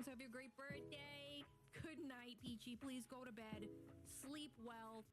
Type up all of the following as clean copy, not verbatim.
So have a great birthday. Good night, Peachy. Please go to bed. Sleep well.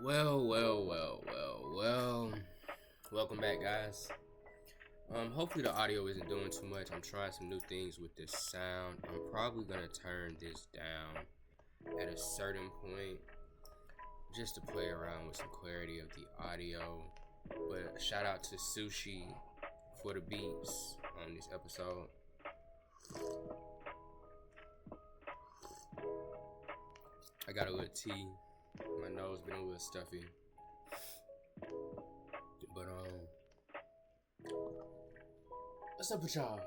Well. Welcome back, guys. Hopefully the audio isn't doing too much. I'm trying some new things with this sound. I'm probably gonna turn this down at a certain point just to play around with some clarity of the audio. But shout out to Sushi for the beats on this episode. I got a little tea. My nose been a little stuffy. But what's up with y'all?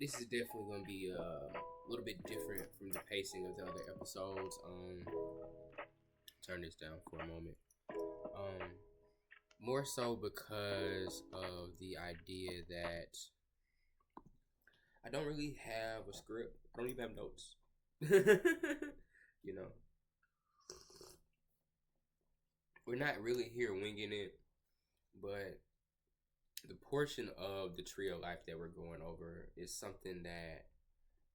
This is definitely gonna be a little bit different from the pacing of the other episodes. Turn this down for a moment. More so because of the idea that I don't really have a script. I don't even have notes. You know, we're not really here winging it, but the portion of the tree of life that we're going over is something that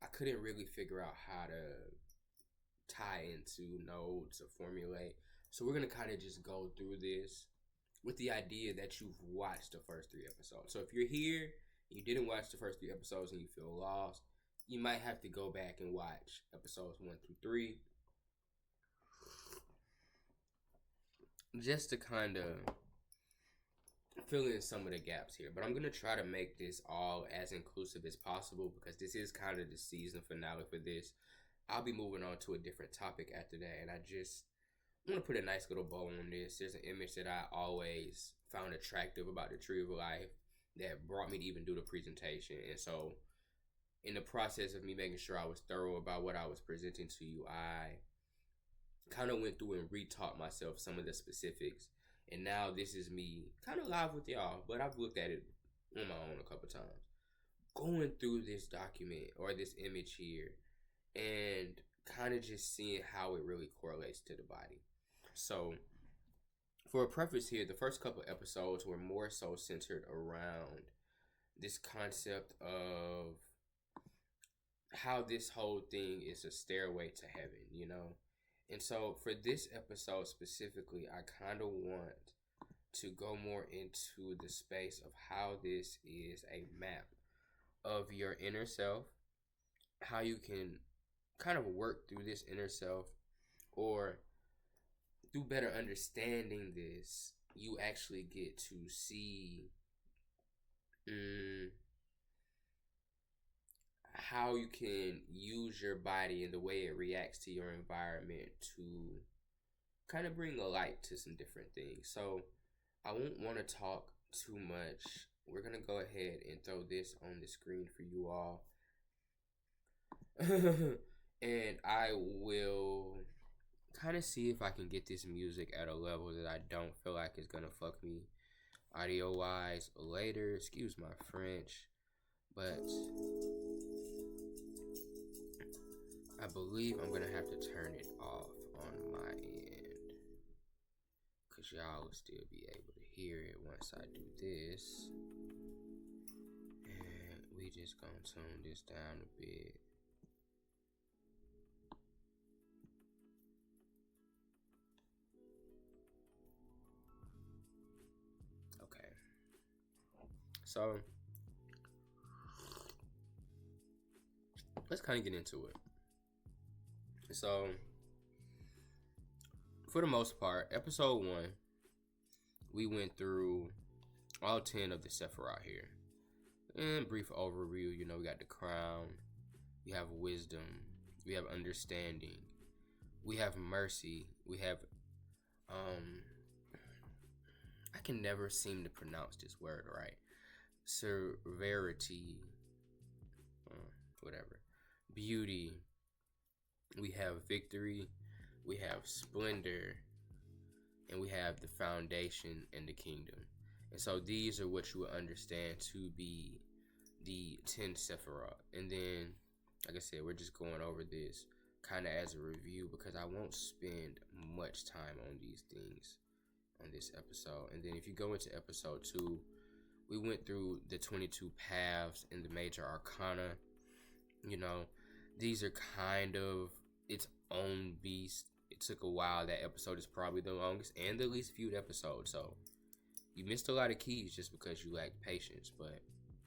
I couldn't really figure out how to tie into notes or formulate. So we're gonna kind of just go through this with the idea that you've watched the first 3 episodes. So if you're here, you didn't watch the first 3 episodes and you feel lost, you might have to go back and watch episodes 1 through 3 just to kind of fill in some of the gaps here. But I'm gonna try to make this all as inclusive as possible because this is kind of the season finale for this. I'll be moving on to a different topic after that, and I want to put a nice little bow on this. There's an image that I always found attractive about the Tree of Life that brought me to even do the presentation. And so in the process of me making sure I was thorough about what I was presenting to you, I kind of went through and retaught myself some of the specifics. And now this is me kind of live with y'all, but I've looked at it on my own a couple times. Going through this document or this image here and kind of just seeing how it really correlates to the body. So, for a preface here, the first couple episodes were more so centered around this concept of how this whole thing is a stairway to heaven, you know? And so, for this episode specifically, I kind of want to go more into the space of how this is a map of your inner self, how you can kind of work through this inner self, or through better understanding this, you actually get to see how you can use your body and the way it reacts to your environment to kind of bring a light to some different things. So I won't want to talk too much. We're going to go ahead and throw this on the screen for you all. And I will kind of see if I can get this music at a level that I don't feel like is going to fuck me audio wise later. Excuse my French. But I believe I'm gonna have to turn it off on my end, because y'all will still be able to hear it once I do this. And we just gonna tune this down a bit. Okay. So let's kind of get into it. So, for the most part, episode 1, we went through all 10 of the Sephiroth here. And brief overview, you know, we got the crown, we have wisdom, we have understanding, we have mercy, we have, I can never seem to pronounce this word right. Severity, whatever. Beauty, we have victory, we have splendor, and we have the foundation and the kingdom. And so these are what you would understand to be the 10 Sephiroth. And then, like I said, we're just going over this kind of as a review, because I won't spend much time on these things on this episode. And then if you go into episode 2, we went through the 22 paths and the major arcana. You know, these are kind of its own beast. It took a while. That episode is probably the longest and the least viewed episode. So you missed a lot of keys just because you lacked patience. But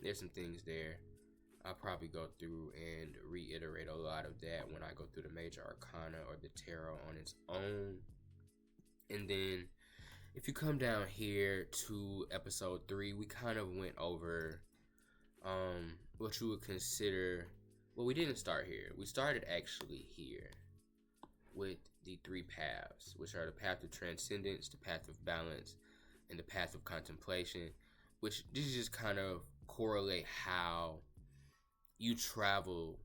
there's some things there. I'll probably go through and reiterate a lot of that when I go through the major arcana or the tarot on its own. And then if you come down here to episode 3, we kind of went over what you would consider. Well, we didn't start here. We started actually here with the 3 paths, which are the path of transcendence, the path of balance, and the path of contemplation, which this is just kind of correlate how you travel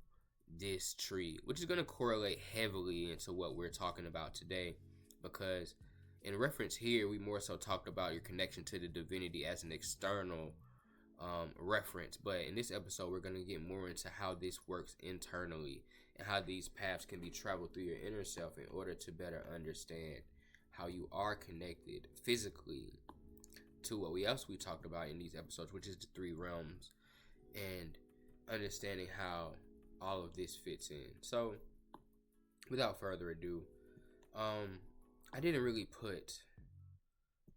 this tree, which is going to correlate heavily into what we're talking about today, because in reference here, we more so talked about your connection to the divinity as an external reference. But in this episode, we're going to get more into how this works internally and how these paths can be traveled through your inner self in order to better understand how you are connected physically to what else we talked about in these episodes, which is the 3 realms, and understanding how all of this fits in. So without further ado, I didn't really put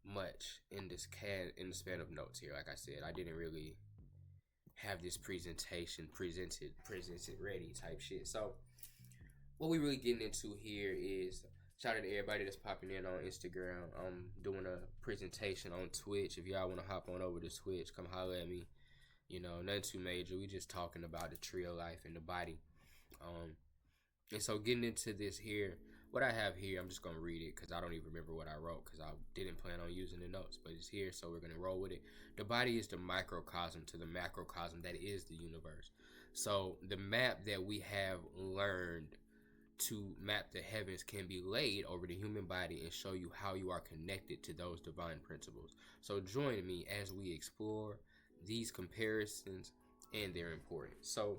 much in the span of notes here. Like I said, I didn't really have this presentation presented ready type shit. So what we really getting into here is shout out to everybody that's popping in on Instagram. I'm doing a presentation on Twitch. If y'all want to hop on over to Twitch, come holler at me. You know, nothing too major. We just talking about the tree of life and the body. And so getting into this here, what I have here, I'm just going to read it because I don't even remember what I wrote because I didn't plan on using the notes, but it's here, so we're going to roll with it. The body is the microcosm to the macrocosm that is the universe. So the map that we have learned to map the heavens can be laid over the human body and show you how you are connected to those divine principles. So join me as we explore these comparisons and their importance. So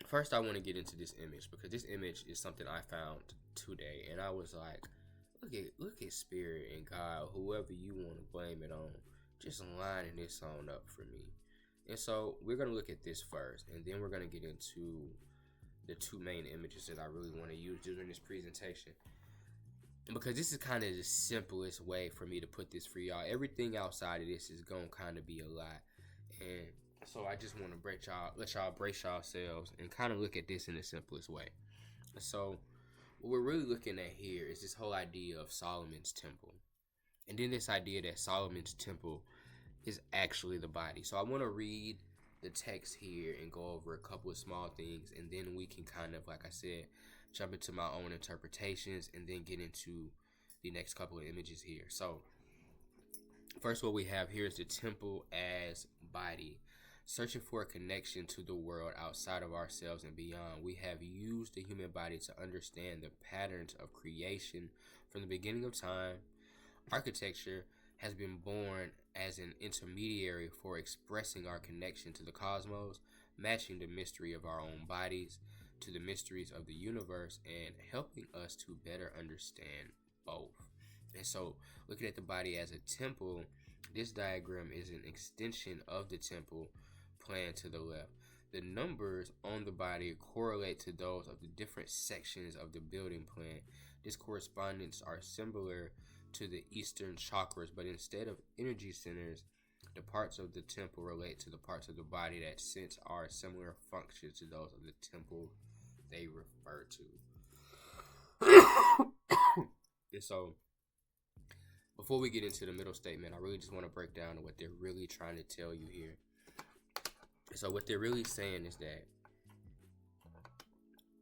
first I want to get into this image because this image is something I found today, and I was like, look at Spirit and God, whoever you want to blame it on, just lining this on up for me. And so we're going to look at this first, and then we're going to get into the 2 main images that I really want to use during this presentation. Because this is kind of the simplest way for me to put this for y'all. Everything outside of this is going to kind of be a lot. And so I just want to let y'all brace yourselves and kind of look at this in the simplest way. So what we're really looking at here is this whole idea of Solomon's temple. And then this idea that Solomon's temple is actually the body. So I want to read the text here and go over a couple of small things, and then we can kind of, like I said, jump into my own interpretations and then get into the next couple of images here. So first, what we have here is the temple as body. Searching for a connection to the world outside of ourselves and beyond, we have used the human body to understand the patterns of creation from the beginning of time. Architecture has been born as an intermediary for expressing our connection to the cosmos, matching the mystery of our own bodies. to the mysteries of the universe and helping us to better understand both. And so, looking at the body as a temple, this diagram is an extension of the temple plan to the left. The numbers on the body correlate to those of the different sections of the building plan. This correspondence are similar to the Eastern chakras, but instead of energy centers, the parts of the temple relate to the parts of the body that sense are similar functions to those of the temple they refer to. And so, before we get into the middle statement, I really just want to break down what they're really trying to tell you here. So what they're really saying is that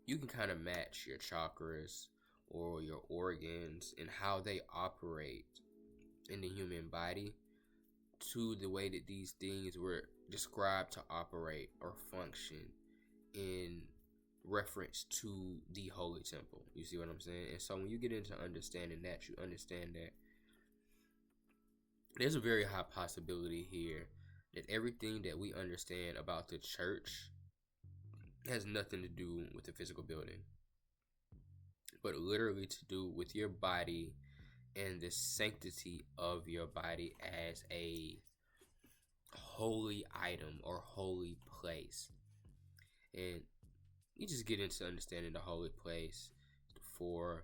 you can kind of match your chakras or your organs and how they operate in the human body to the way that these things were described to operate or function in reference to the holy temple. You see what I'm saying? And so when you get into understanding that, you understand that there's a very high possibility here that everything that we understand about the church has nothing to do with the physical building, but literally to do with your body and the sanctity of your body as a holy item or holy place. And you just get into understanding the holy place for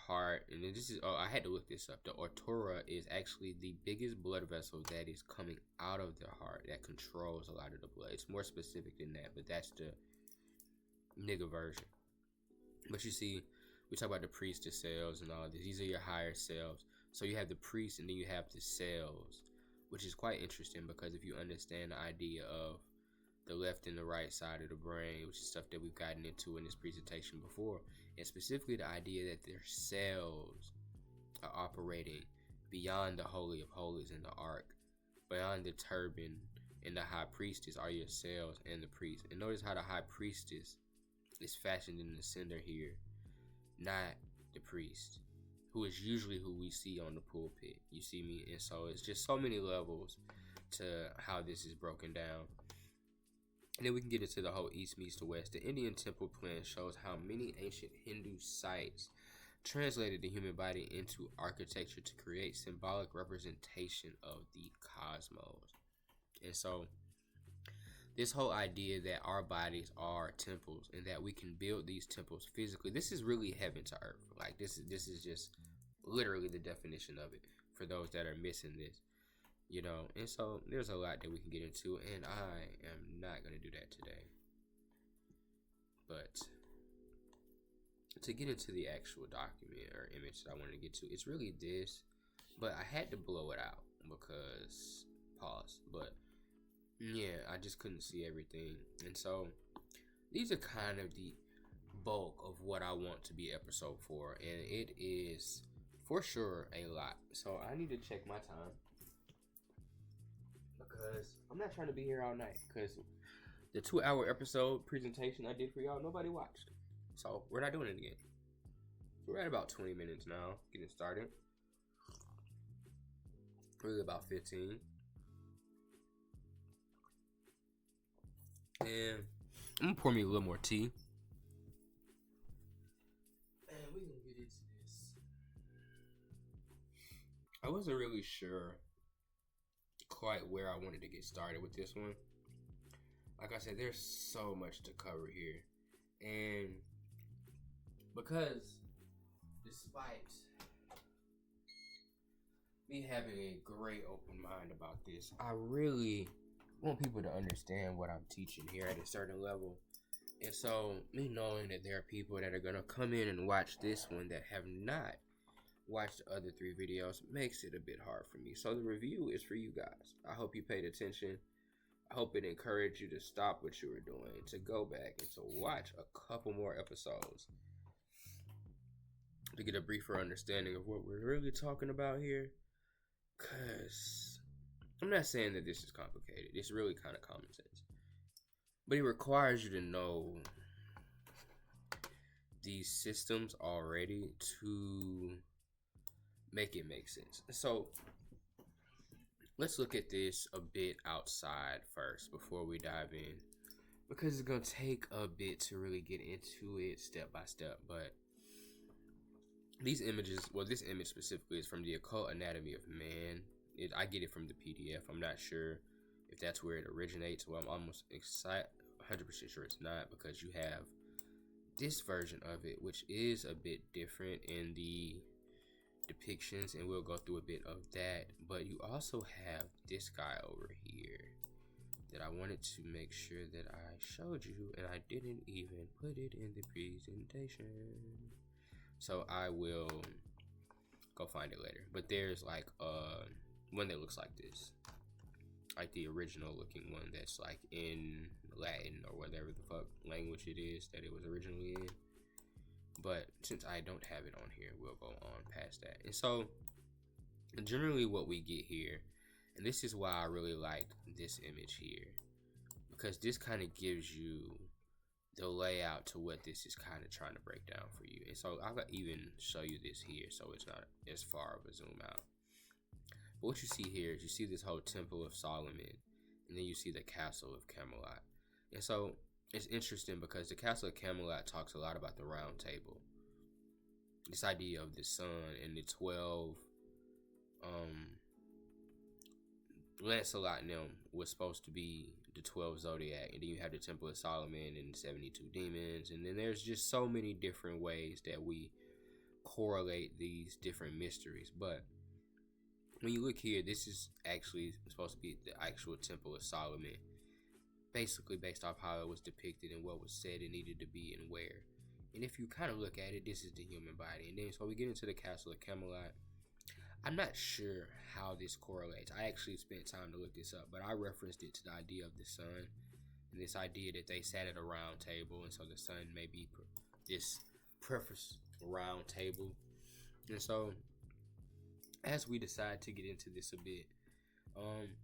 heart. And then this is, I had to look this up. The Otora is actually the biggest blood vessel that is coming out of the heart that controls a lot of the blood. It's more specific than that, but that's the nigga version. But you see, we talk about the priestess cells and all this. These are your higher selves. So you have the priest and then you have the cells, which is quite interesting because if you understand the idea of the left and the right side of the brain, which is stuff that we've gotten into in this presentation before, and specifically the idea that their cells are operating beyond the Holy of Holies and the Ark, beyond the turban and the high priestess are your cells and the priest. And notice how the high priestess is fashioned in the center here, not the priest, who is usually who we see on the pulpit. You see me? And so it's just so many levels to how this is broken down. And then we can get into the whole East meets the West. The Indian temple plan shows how many ancient Hindu sites translated the human body into architecture to create symbolic representation of the cosmos. And so this whole idea that our bodies are temples and that we can build these temples physically, this is really heaven to earth. Like this is just literally the definition of it for those that are missing this. You know, and so there's a lot that we can get into, and I am not going to do that today. But to get into the actual document or image that I wanted to get to, it's really this, but I had to blow it out because, pause, but yeah, I just couldn't see everything. And so these are kind of the bulk of what I want to be episode 4, and it is for sure a lot. So I need to check my time, because I'm not trying to be here all night, because the 2-hour episode presentation I did for y'all, nobody watched. So we're not doing it again. We're at about 20 minutes now, getting started. Really about 15. And I'm gonna pour me a little more tea. And we're gonna get into this. I wasn't really sure quite where I wanted to get started with this one. Like I said, there's so much to cover here, and because despite me having a great open mind about this, I really want people to understand what I'm teaching here at a certain level. And so me knowing that there are people that are gonna come in and watch this one that have not watch the other 3 videos makes it a bit hard for me. So the review is for you guys. I hope you paid attention. I hope it encouraged you to stop what you were doing, to go back and to watch a couple more episodes to get a briefer understanding of what we're really talking about here. Because I'm not saying that this is complicated. It's really kind of common sense. But it requires you to know these systems already to make it make sense. So let's look at this a bit outside first before we dive in. because it's gonna take a bit to really get into it step by step. But these images, well, this image specifically is from the Occult Anatomy of Man. I get it from the PDF. I'm not sure if that's where it originates. Well, I'm almost 100% sure it's not, because you have this version of it, which is a bit different in the depictions, and we'll go through a bit of that. But you also have this guy over here that I wanted to make sure that I showed you, and I didn't even put it in the presentation. So I will go find it later. But there's like one that looks like this, like the original looking one that's like in Latin or whatever the fuck language it is that it was originally in. But since I don't have it on here, we'll go on past that. And so generally what we get here, and this is why I really like this image here, because this kind of gives you the layout to what this is kind of trying to break down for you. And so I'll even show you this here, so it's not as far of a zoom out. But what you see here is you see this whole Temple of Solomon, and then you see the Castle of Camelot. And so it's interesting because the Castle of Camelot talks a lot about the Round Table, this idea of the sun and the 12. Lancelot and them was supposed to be the 12 Zodiac, and then you have the Temple of Solomon and the 72 demons, and then there's just so many different ways that we correlate these different mysteries. But when you look here, this is actually supposed to be the actual Temple of Solomon, basically based off how it was depicted and what was said it needed to be and where. And if you kind of look at it, this is the human body. And then so we get into the Castle of Camelot. I'm not sure how this correlates. I actually spent time to look this up, but I referenced it to the idea of the sun and this idea that they sat at a round table, and so the sun may be this preface round table. And so as we decide to get into this a bit,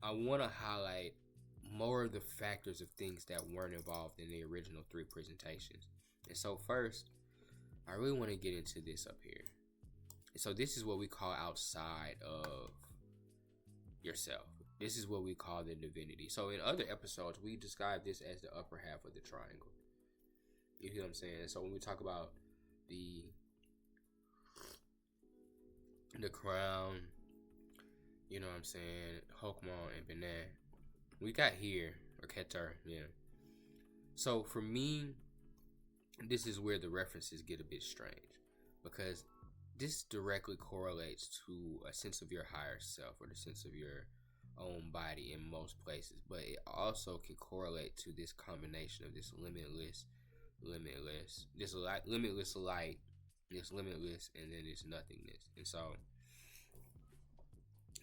I want to highlight more of the factors of things that weren't involved in the original 3 presentations. And so first, I really want to get into this up here. So this is what we call outside of yourself. This is what we call the divinity. So in other episodes, we describe this as the upper half of the triangle. You hear what I'm saying? So when we talk about the crown, you know what I'm saying, Hokmon and Benin, we got here, or Keter, yeah. So for me, this is where the references get a bit strange, because this directly correlates to a sense of your higher self or the sense of your own body in most places, but it also can correlate to this combination of this limitless, this limitless light, this limitless, and then this nothingness. And so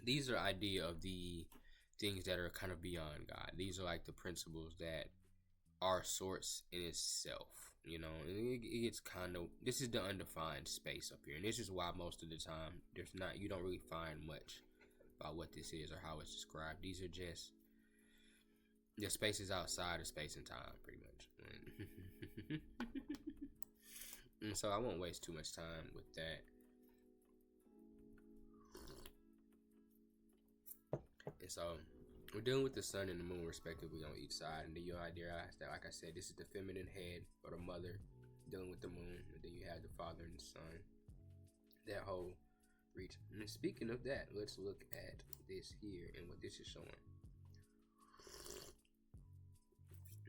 these are idea of the things that are kind of beyond God. These are like the principles that are source in itself. You know, and it gets kind of, this is the undefined space up here, and this is why most of the time you don't really find much about what this is or how it's described. These are just the spaces outside of space and time, pretty much. And so I won't waste too much time with that. And so we're dealing with the sun and the moon respectively on each side, and then your idea is that, like I said, this is the feminine head or the mother dealing with the moon, and then you have the father and the son, that whole region. And speaking of that, let's look at this here and what this is showing.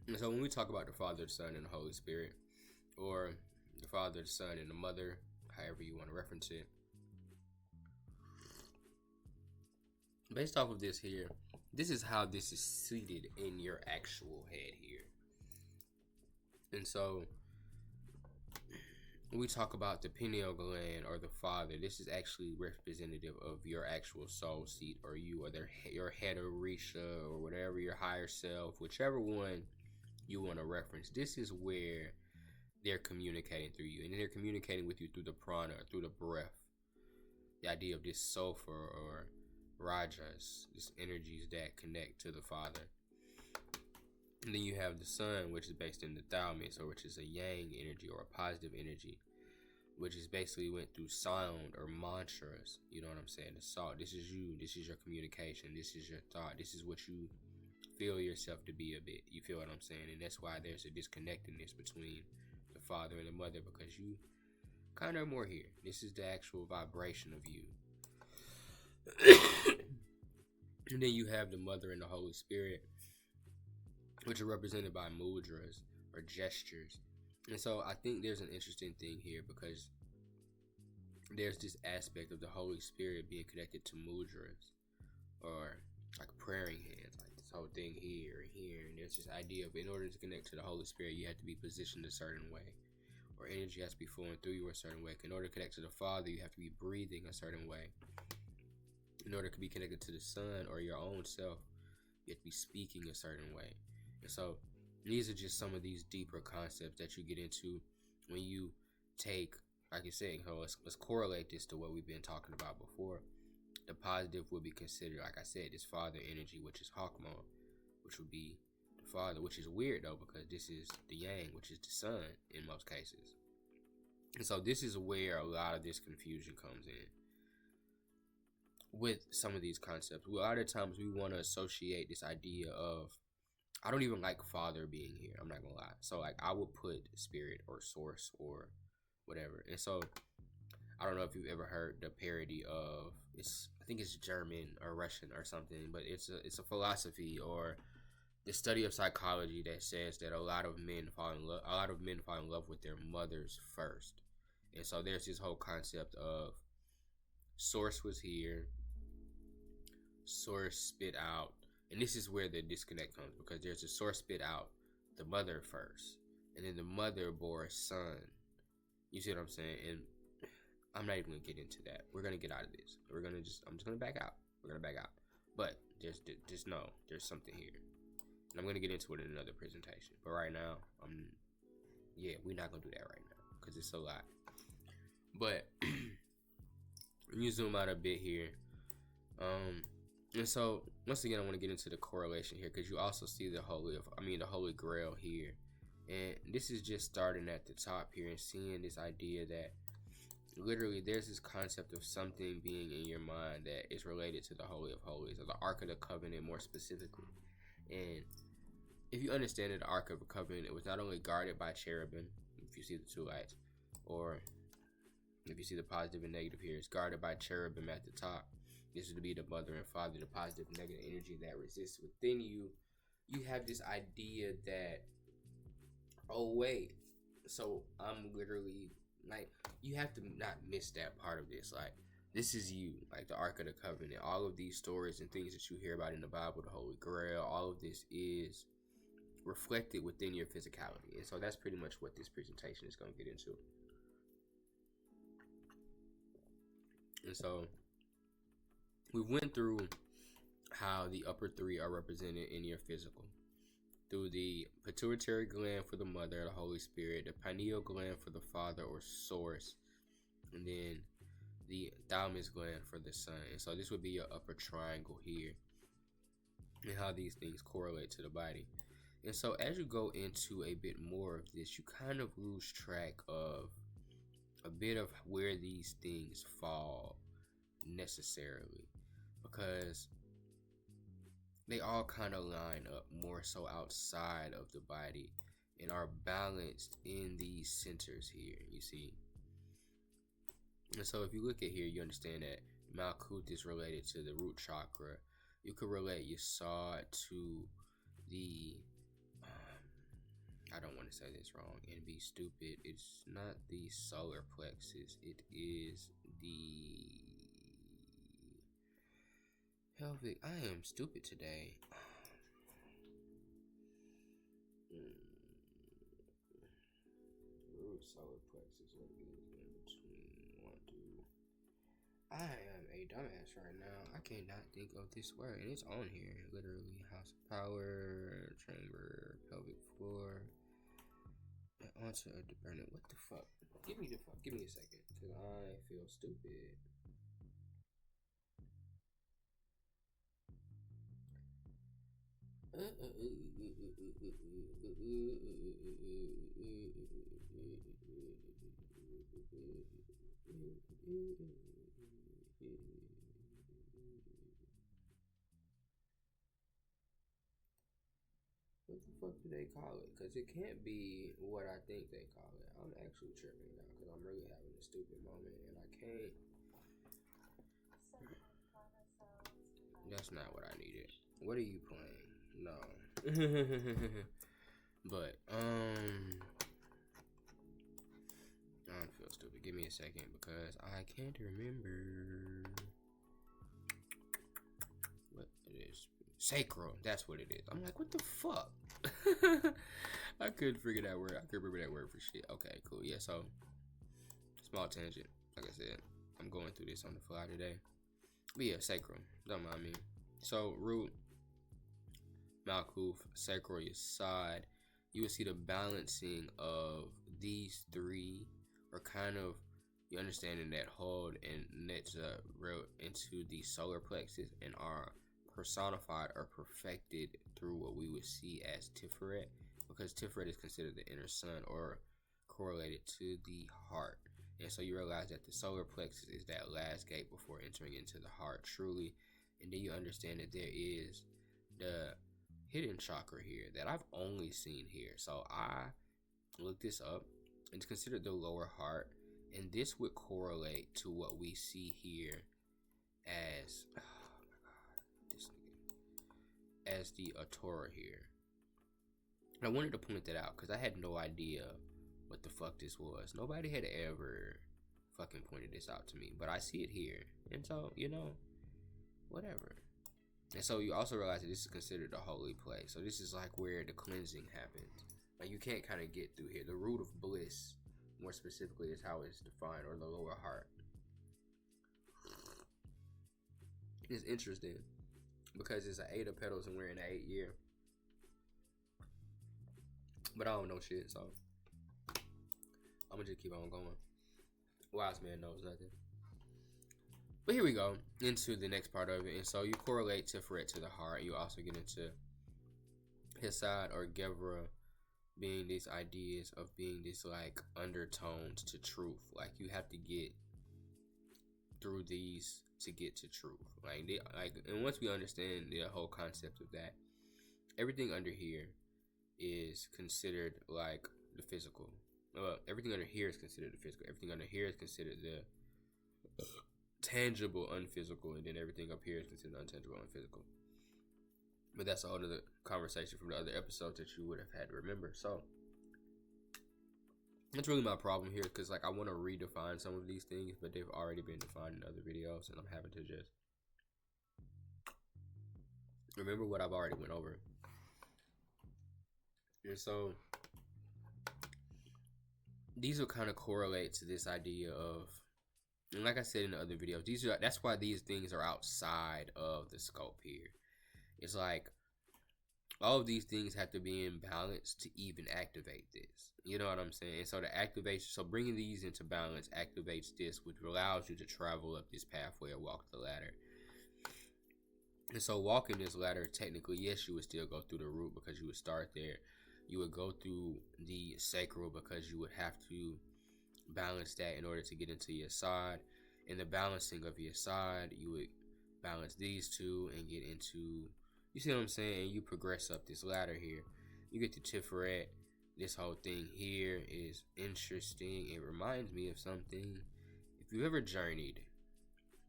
And so when we talk about the Father, the Son, and the Holy Spirit, or the Father, the Son, and the Mother, however you want to reference it, based off of this here, this is how this is seated in your actual head here. And so when we talk about the pineal gland or the father, this is actually representative of your actual soul seat, or you, or your head or Risha, or whatever, your higher self, whichever one you want to reference. This is where they're communicating through you, and they're communicating with you through the prana, through the breath. The idea of this sulfur or rajas, these energies that connect to the father. And then you have the sun, which is based in the thalamus, or which is a yang energy or a positive energy, which is basically went through sound or mantras. You know what I'm saying? The salt. This is you. This is your communication. This is your thought. This is what you feel yourself to be a bit. You feel what I'm saying? And that's why there's a disconnectedness between the father and the mother, because you kind of more here. This is the actual vibration of you. And then you have the mother and the Holy Spirit, which are represented by mudras or gestures. And so I think there's an interesting thing here, because there's this aspect of the Holy Spirit being connected to mudras, or like praying hands, like this whole thing here and here. And there's this idea of, in order to connect to the Holy Spirit, you have to be positioned a certain way, or energy has to be flowing through you a certain way. In order to connect to the Father, you have to be breathing a certain way. In order to be connected to the Son or your own self, you have to be speaking a certain way. And so these are just some of these deeper concepts that you get into when you take, like I said, let's correlate this to what we've been talking about before. The positive would be considered, like I said, this father energy, which is Hawkmoon, which would be the father, which is weird though, because this is the yang, which is the son in most cases. And so this is where a lot of this confusion comes in with some of these concepts. A lot of times we want to associate this idea of, I don't even like father being here, I'm not gonna lie. So like I would put spirit or source or whatever. And so I don't know if you've ever heard the parody of, I think it's German or Russian or something, but it's a philosophy or the study of psychology that says that a lot of men fall in love with their mothers first. And so there's this whole concept of source was here, source spit out, and this is where the disconnect comes, because there's a source spit out the mother first, and then the mother bore a son. You see what I'm saying? And I'm not even gonna get into that. We're gonna get out of this. I'm just gonna back out. We're gonna back out. But there's something here, and I'm gonna get into it in another presentation. But right now, we're not gonna do that right now because it's a lot. But when you zoom out a bit here, and so once again, I want to get into the correlation here, because you also see the Holy Grail here, and this is just starting at the top here and seeing this idea that literally there's this concept of something being in your mind that is related to the Holy of Holies, or the Ark of the Covenant more specifically. And if you understand that the Ark of the Covenant, it was not only guarded by cherubim, if you see the two lights, or if you see the positive and negative here, it's guarded by cherubim at the top. This is to be the mother and father, the positive and negative energy that resists within you. You have this idea that, oh wait, so I'm literally, like, you have to not miss that part of this. Like, this is you, like the Ark of the Covenant. All of these stories and things that you hear about in the Bible, the Holy Grail, all of this is reflected within your physicality. And so that's pretty much what this presentation is going to get into. And so we went through how the upper three are represented in your physical, through the pituitary gland for the mother, the Holy Spirit, the pineal gland for the father or source, and then the thalamus gland for the son. And so this would be your upper triangle here, and how these things correlate to the body. And so as you go into a bit more of this, you kind of lose track of a bit of where these things fall necessarily, because they all kind of line up more so outside of the body and are balanced in these centers here, you see. And so if you look at here, you understand that Malkuth is related to the root chakra. You could relate Yesod to the, I don't want to say this wrong and be stupid. It's not the solar plexus. It is the pelvic. I am stupid today. Root solar plexus. What is in between 1, 2? I am a dumbass right now. I cannot think of this word, and it's on here. Literally, house of power, chamber, pelvic floor, and onto a burner. What the fuck? Give me a second, cause I feel stupid. fuck do they call it? Because it can't be what I think they call it. I'm actually tripping now because I'm really having a stupid moment and I can't. That's not what I needed. What are you playing? No. But, I don't feel stupid. Give me a second because I can't remember what it is. Sacral. That's what it is. I'm like, what the fuck? I couldn't figure that word. I couldn't remember that word for shit. Okay, cool. Yeah, so, small tangent. Like I said, I'm going through this on the fly today. But yeah, sacral. Don't mind me. So, root, Malkuth, sacral, Yesod. You will see the balancing of these three, or kind of you understanding that hold and Netza wrote into the solar plexus and are personified or perfected through what we would see as Tiferet, because Tiferet is considered the inner sun or correlated to the heart. And so you realize that the solar plexus is that last gate before entering into the heart truly. And then you understand that there is the hidden chakra here that I've only seen here. So I looked this up. It's considered the lower heart, and this would correlate to what we see here as, oh my god, this nigga, as the Atora here. And I wanted to point that out because I had no idea what the fuck this was. Nobody had ever fucking pointed this out to me, but I see it here, and so, you know, whatever. And so you also realize that this is considered a holy place. So this is like where the cleansing happens. Like you can't kind of get through here. The root of bliss, more specifically, is how it's defined, or the lower heart. It's interesting because it's an 8 of petals and we're in the 8th year. But I don't know shit, so I'm gonna just keep on going. Wise man knows nothing. But here we go into the next part of it. And so you correlate Tiferet to the heart. You also get into Hesad or Gevra being these ideas of being this like undertones to truth. Like you have to get through these to get to truth. And once we understand the whole concept of that, everything under here is considered like the physical. Well, everything under here is considered the physical. Everything under here is considered the tangible unphysical, and then everything up here is considered untangible unphysical. But that's a whole other conversation from the other episodes that you would have had to remember. So that's really my problem here, because like I want to redefine some of these things, but they've already been defined in other videos, and I'm having to just remember what I've already went over. And so these will kind of correlate to this idea of, and like I said in the other videos, that's why these things are outside of the scope here. It's like all of these things have to be in balance to even activate this. You know what I'm saying? And so the activation, so bringing these into balance activates this, which allows you to travel up this pathway or walk the ladder. And so walking this ladder, technically, yes, you would still go through the root because you would start there. You would go through the sacral because you would have to balance that in order to get into Yesod. In the balancing of Yesod, you would balance these two and get into, you see what I'm saying? You progress up this ladder here. You get to Tiferet. This whole thing here is interesting. It reminds me of something. If you've ever journeyed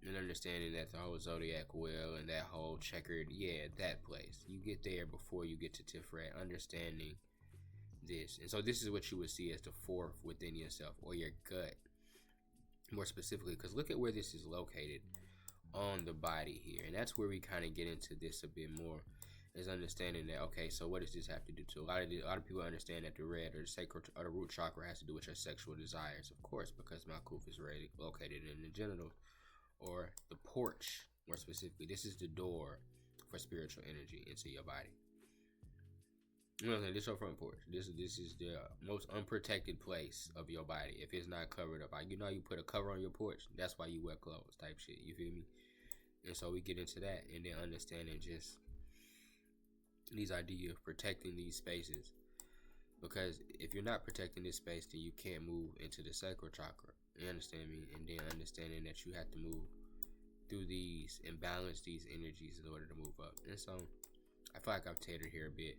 and understanding that the whole zodiac wheel and that whole checkered, yeah, that place. You get there before you get to Tiferet, understanding this. And so this is what you would see as the fourth within yourself, or your gut, more specifically, because look at where this is located on the body here. And that's where we kind of get into this a bit more, is understanding that, okay, so what does this have to do to a lot of people understand that the red or the sacral or the root chakra has to do with your sexual desires, of course, because Malkuth is located in the genitals, or the porch, more specifically. This is the door for spiritual energy into your body. You know what I'm saying? This is your front porch. This is the most unprotected place of your body. If it's not covered up, like, you know, you put a cover on your porch. That's why you wear clothes, type shit. You feel me? And so we get into that, and then understanding just these ideas of protecting these spaces. Because if you're not protecting this space, then you can't move into the sacral chakra. You understand me? And then understanding that you have to move through these and balance these energies in order to move up. And so I feel like I've teetered here a bit.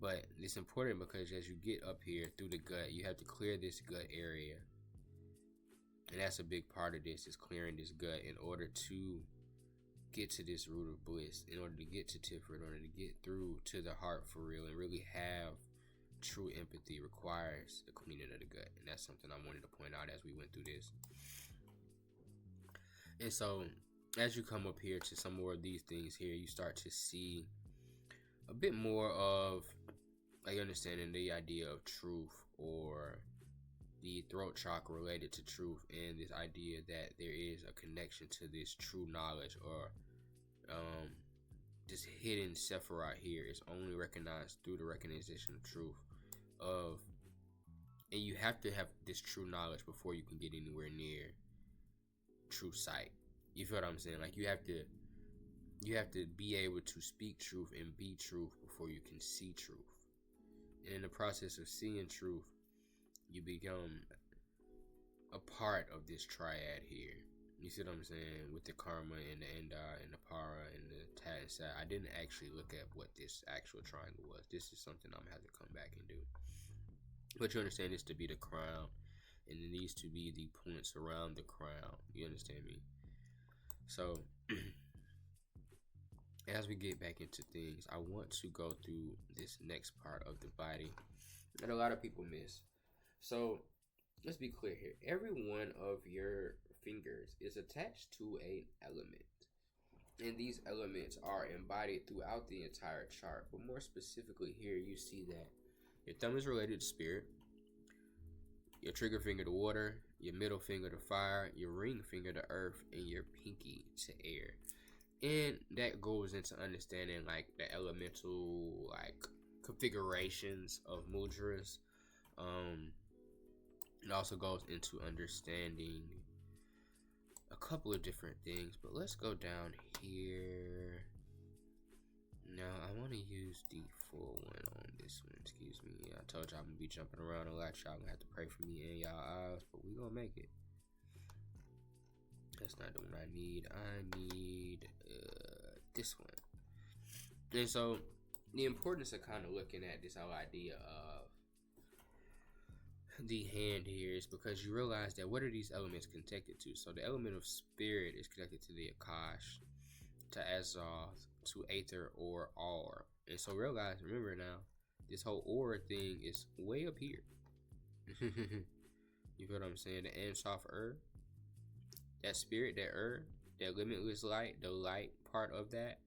But it's important because as you get up here through the gut, you have to clear this gut area. And that's a big part of this, is clearing this gut in order to get to this root of bliss, in order to get to Tiferet, in order to get through to the heart for real and really have true empathy requires the cleaning of the gut. And that's something I wanted to point out as we went through this. And so as you come up here to some more of these things here, you start to see a bit more of like understanding the idea of truth, or the throat chakra related to truth, and this idea that there is a connection to this true knowledge, or this hidden Sephiroth here is only recognized through the recognition of truth and you have to have this true knowledge before you can get anywhere near true sight. You feel what I'm saying? Like you have to be able to speak truth and be truth before you can see truth. And in the process of seeing truth, you become a part of this triad here. You see what I'm saying? With the karma and the enda and the para and the tat and sat. I didn't actually look at what this actual triangle was. This is something I'm gonna have to come back and do. But you understand this to be the crown, and it needs to be the points around the crown. You understand me? So as we get back into things, I want to go through this next part of the body that a lot of people miss. So let's be clear here. Every one of your fingers is attached to an element, and these elements are embodied throughout the entire chart. But more specifically here, you see that your thumb is related to spirit, your trigger finger to water, your middle finger to fire, your ring finger to earth, and your pinky to air. And that goes into understanding like the elemental like configurations of mudras. It also goes into understanding a couple of different things, but let's go down here. Now I want to use the full one on this one. Excuse me. I told y'all I'm gonna be jumping around a lot. Y'all gonna have to pray for me and y'all eyes, but we gonna make it. That's not the one I need. I need this one. And so the importance of kind of looking at this whole idea of the hand here is because you realize that what are these elements connected to? So the element of spirit is connected to the Akash, to Azoth, to Aether or Aur. And so remember now, this whole aura thing is way up here. You feel what I'm saying? The Ansof that spirit, that limitless light, the light part of that,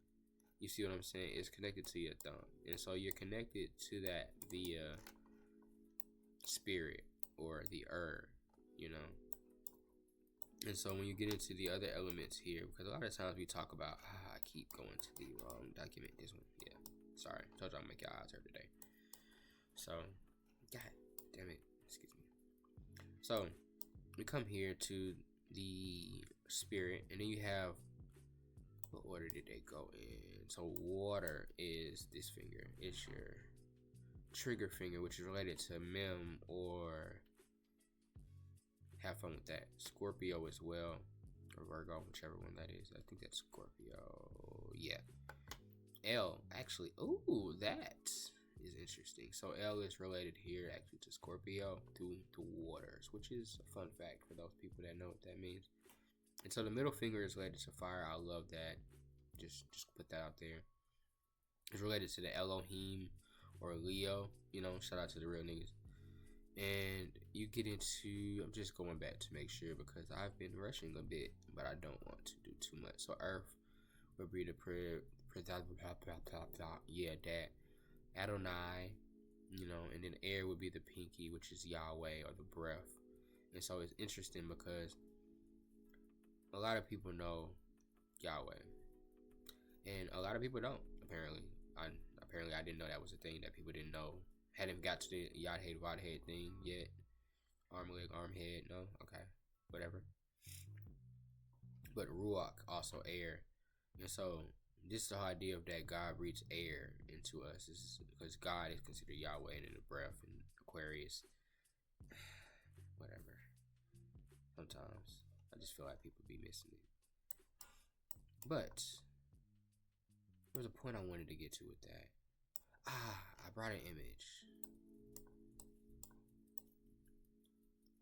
you see what I'm saying, is connected to your thumb. And so you're connected to that via spirit or the you know. And so when you get into the other elements here, because a lot of times we talk about, I keep going to the wrong document. This one, yeah. Sorry, told you I'll make your eyes hurt today. So, god damn it, excuse me. So, we come here to the spirit, and then you have, what order did they go in? So, water is this finger. It's your trigger finger, which is related to Mem, or have fun with that. Scorpio as well, or Virgo, whichever one that is. I think that's Scorpio. Yeah. L, actually, ooh, that is interesting. So L is related here actually to Scorpio through the waters, which is a fun fact for those people that know what that means. And so the middle finger is related to fire. I love that. Just put that out there. It's related to the Elohim or Leo. You know, shout out to the real niggas. And you get into, I'm just going back to make sure because I've been rushing a bit, but I don't want to do too much. So Earth would be the yeah, that Adonai, you know, and then air would be the pinky, which is Yahweh or the breath. And so it's interesting because a lot of people know Yahweh, and a lot of people don't. Apparently, I didn't know that was a thing that people didn't know. Hadn't got to the Yod Head Wad Head thing yet. Arm leg, arm head. No, okay, whatever. But Ruach also air, and so this is the whole idea of that God breathes air into us. This is because God is considered Yahweh and the breath and Aquarius. Whatever. Sometimes I just feel like people be missing it. But there's a point I wanted to get to with that. I brought an image.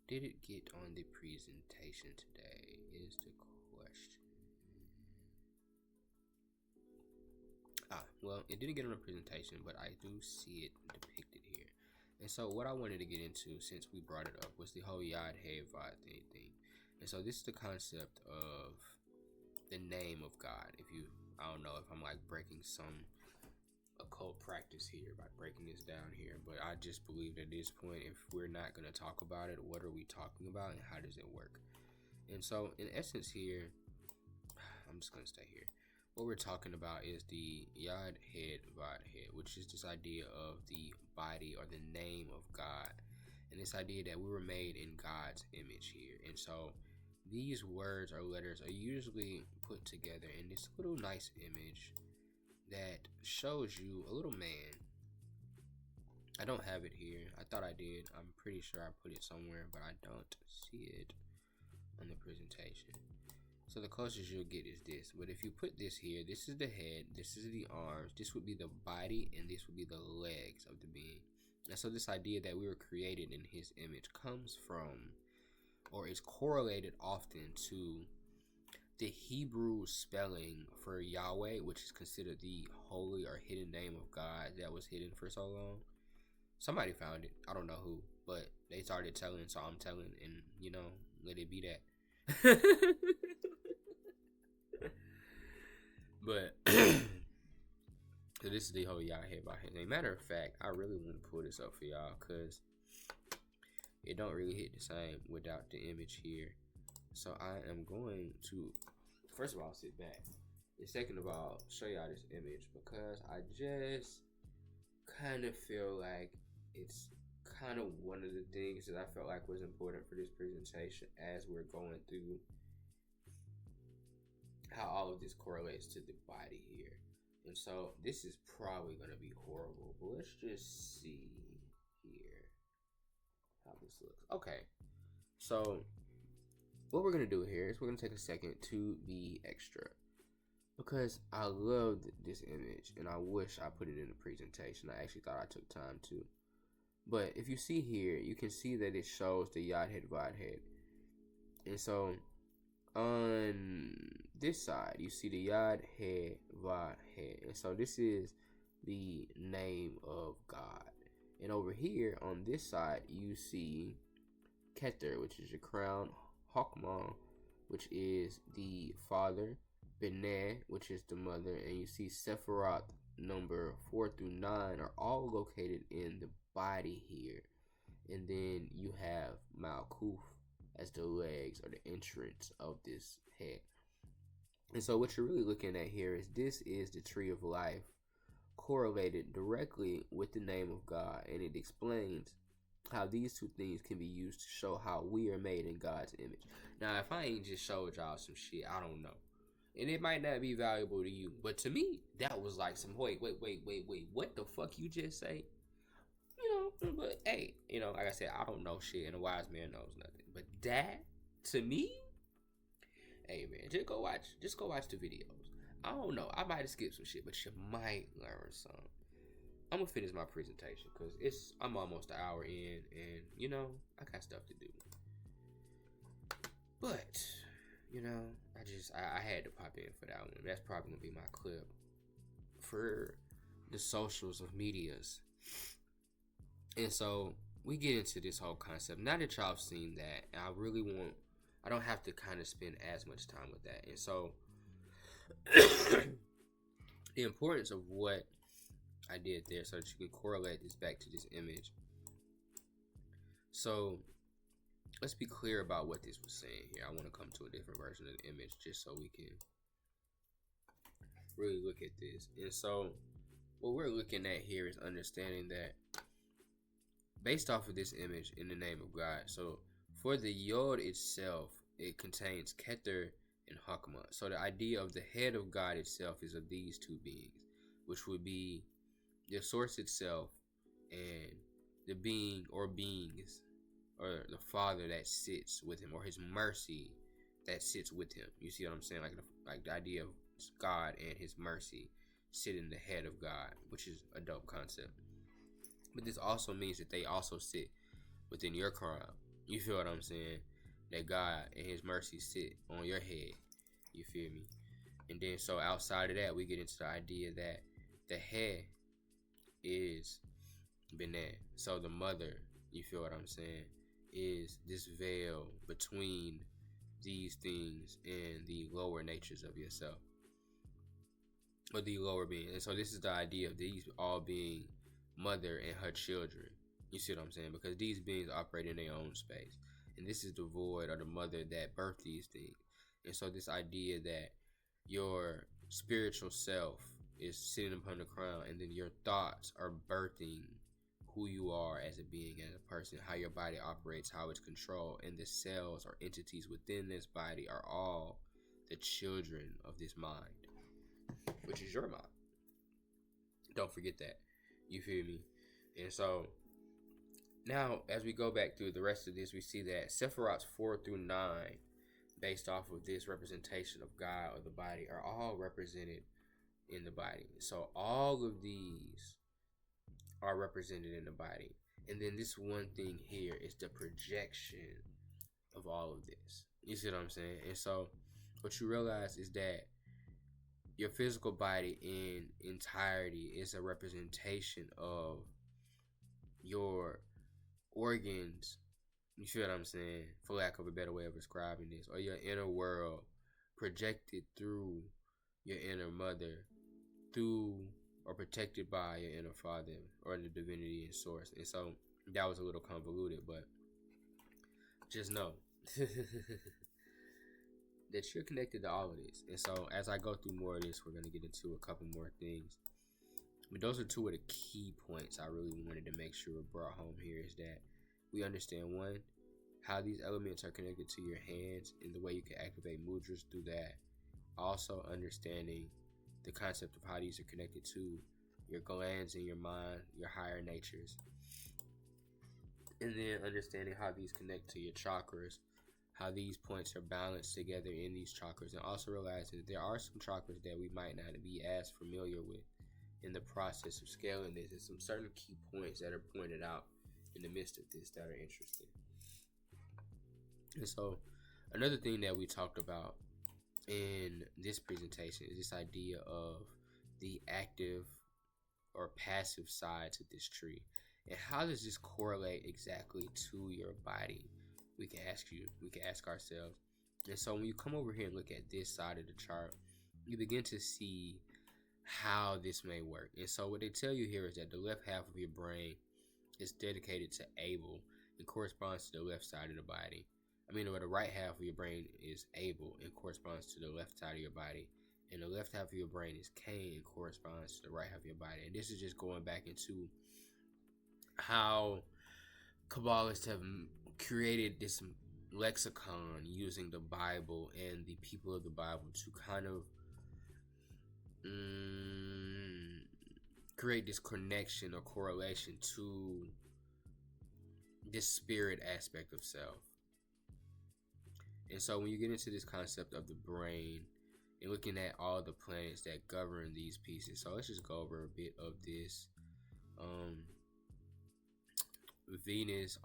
Did it get on the presentation today is the question. Well, it didn't get on the presentation, but I do see it depicted here. And so what I wanted to get into, since we brought it up, was the whole Yod He Vav He thing. And so this is the concept of the name of God. I don't know if I'm like breaking some occult practice here by breaking this down here, but I just believe at this point, if we're not going to talk about it, what are we talking about and how does it work? And so in essence here, I'm just going to stay here. What we're talking about is the Yod He Vav He, which is this idea of the body or the name of God, and this idea that we were made in God's image here. And so these words or letters are usually put together in this little nice image that shows you a little man. I don't have it here. I thought I did. I'm pretty sure I put it somewhere, but I don't see it on the presentation. So the closest you'll get is this. But if you put this here, this is the head, this is the arms, this would be the body, and this would be the legs of the being. And so this idea that we were created in his image comes from, or is correlated often to, the Hebrew spelling for Yahweh, which is considered the holy or hidden name of God that was hidden for so long. Somebody found it. I don't know who, but they started telling, so I'm telling, and let it be that. But so this is the whole Yod He Vav He. Matter of fact, I really want to pull this up for y'all because it don't really hit the same without the image here. So I am going to, first of all, sit back, and second of all, show y'all this image because I just kind of feel like it's kind of one of the things that I felt like was important for this presentation as we're going through how all of this correlates to the body here. And so this is probably going to be horrible, but let's just see here how this looks. Okay, so what we're going to do here is we're going to take a second to be extra because I loved this image and I wish I put it in the presentation. I actually thought I took time to. But if you see here, you can see that it shows the Yod He Vav He. And so on this side, you see the Yod He Vav He. And so this is the name of God. And over here on this side, you see Keter, which is your crown, Hokmah, which is the father, Beneh, which is the mother, and you see Sephiroth number 4 through 9 are all located in the body here. And then you have Malkuth as the legs or the entrance of this head. And so what you're really looking at here is this is the tree of life correlated directly with the name of God, and it explains how these two things can be used to show how we are made in God's image. Now, if I ain't just showed y'all some shit, I don't know. And it might not be valuable to you, but to me, that was like some, wait, what the fuck you just say? But hey, like I said, I don't know shit, and a wise man knows nothing. But that, to me, hey man, just go watch the videos. I don't know, I might have skipped some shit, but you might learn some. I'm gonna finish my presentation because I'm almost an hour in, and I got stuff to do. But I had to pop in for that one. That's probably gonna be my clip for the socials of medias. And so we get into this whole concept. Now that y'all have seen that, I don't have to kind of spend as much time with that. And so the importance of what I did there so that you can correlate this back to this image. So let's be clear about what this was saying here. I want to come to a different version of the image just so we can really look at this. And so what we're looking at here is understanding that based off of this image in the name of God. So for the Yod itself, it contains Keter and Hokmah. So the idea of the head of God itself is of these two beings, which would be the source itself and the being or beings, or the Father that sits with him, or his mercy that sits with him. You see what I'm saying? Like the idea of God and his mercy sit in the head of God, which is a dope concept. But this also means that they also sit within your crown. You feel what I'm saying? That God and His mercy sit on your head. You feel me? And then so outside of that, we get into the idea that the head is Benet. So the mother, you feel what I'm saying, is this veil between these things and the lower natures of yourself, or the lower being. And so this is the idea of these all being mother and her children. You see what I'm saying? Because these beings operate in their own space. And this is the void or the mother that birthed these things. And so this idea that your spiritual self is sitting upon the crown, and then your thoughts are birthing who you are as a being, as a person, how your body operates, how it's controlled, and the cells or entities within this body are all the children of this mind, which is your mind. Don't forget that. You feel me? And so now, as we go back through the rest of this, we see that Sephiroths 4 through 9, based off of this representation of God or the body, are all represented in the body. So all of these are represented in the body. And then this one thing here is the projection of all of this. You see what I'm saying? And so what you realize is that your physical body in entirety is a representation of your organs. You feel what I'm saying? For lack of a better way of describing this. Or your inner world projected through your inner mother, through or protected by your inner father or the divinity and source. And so that was a little convoluted, but just know that you're connected to all of this. And so as I go through more of this, we're going to get into a couple more things. But those are two of the key points I really wanted to make sure were brought home here, is that we understand, one, how these elements are connected to your hands and the way you can activate mudras through that. Also understanding the concept of how these are connected to your glands in your mind, your higher natures. And then understanding how these connect to your chakras, how these points are balanced together in these chakras, and also realizing that there are some chakras that we might not be as familiar with in the process of scaling this, and some certain key points that are pointed out in the midst of this that are interesting. And so another thing that we talked about in this presentation is this idea of the active or passive sides of this tree, and how does this correlate exactly to your body? We can ask ourselves. And so when you come over here and look at this side of the chart, you begin to see how this may work. And so what they tell you here is that the left half of your brain is dedicated to Abel and corresponds to the left side of the body. Or the right half of your brain is Abel and corresponds to the left side of your body. And the left half of your brain is Cain and corresponds to the right half of your body. And this is just going back into how Kabbalists have created this lexicon using the Bible and the people of the Bible to kind of create this connection or correlation to this spirit aspect of self. And so when you get into this concept of the brain and looking at all the planets that govern these pieces, so let's just go over a bit of this. Venus,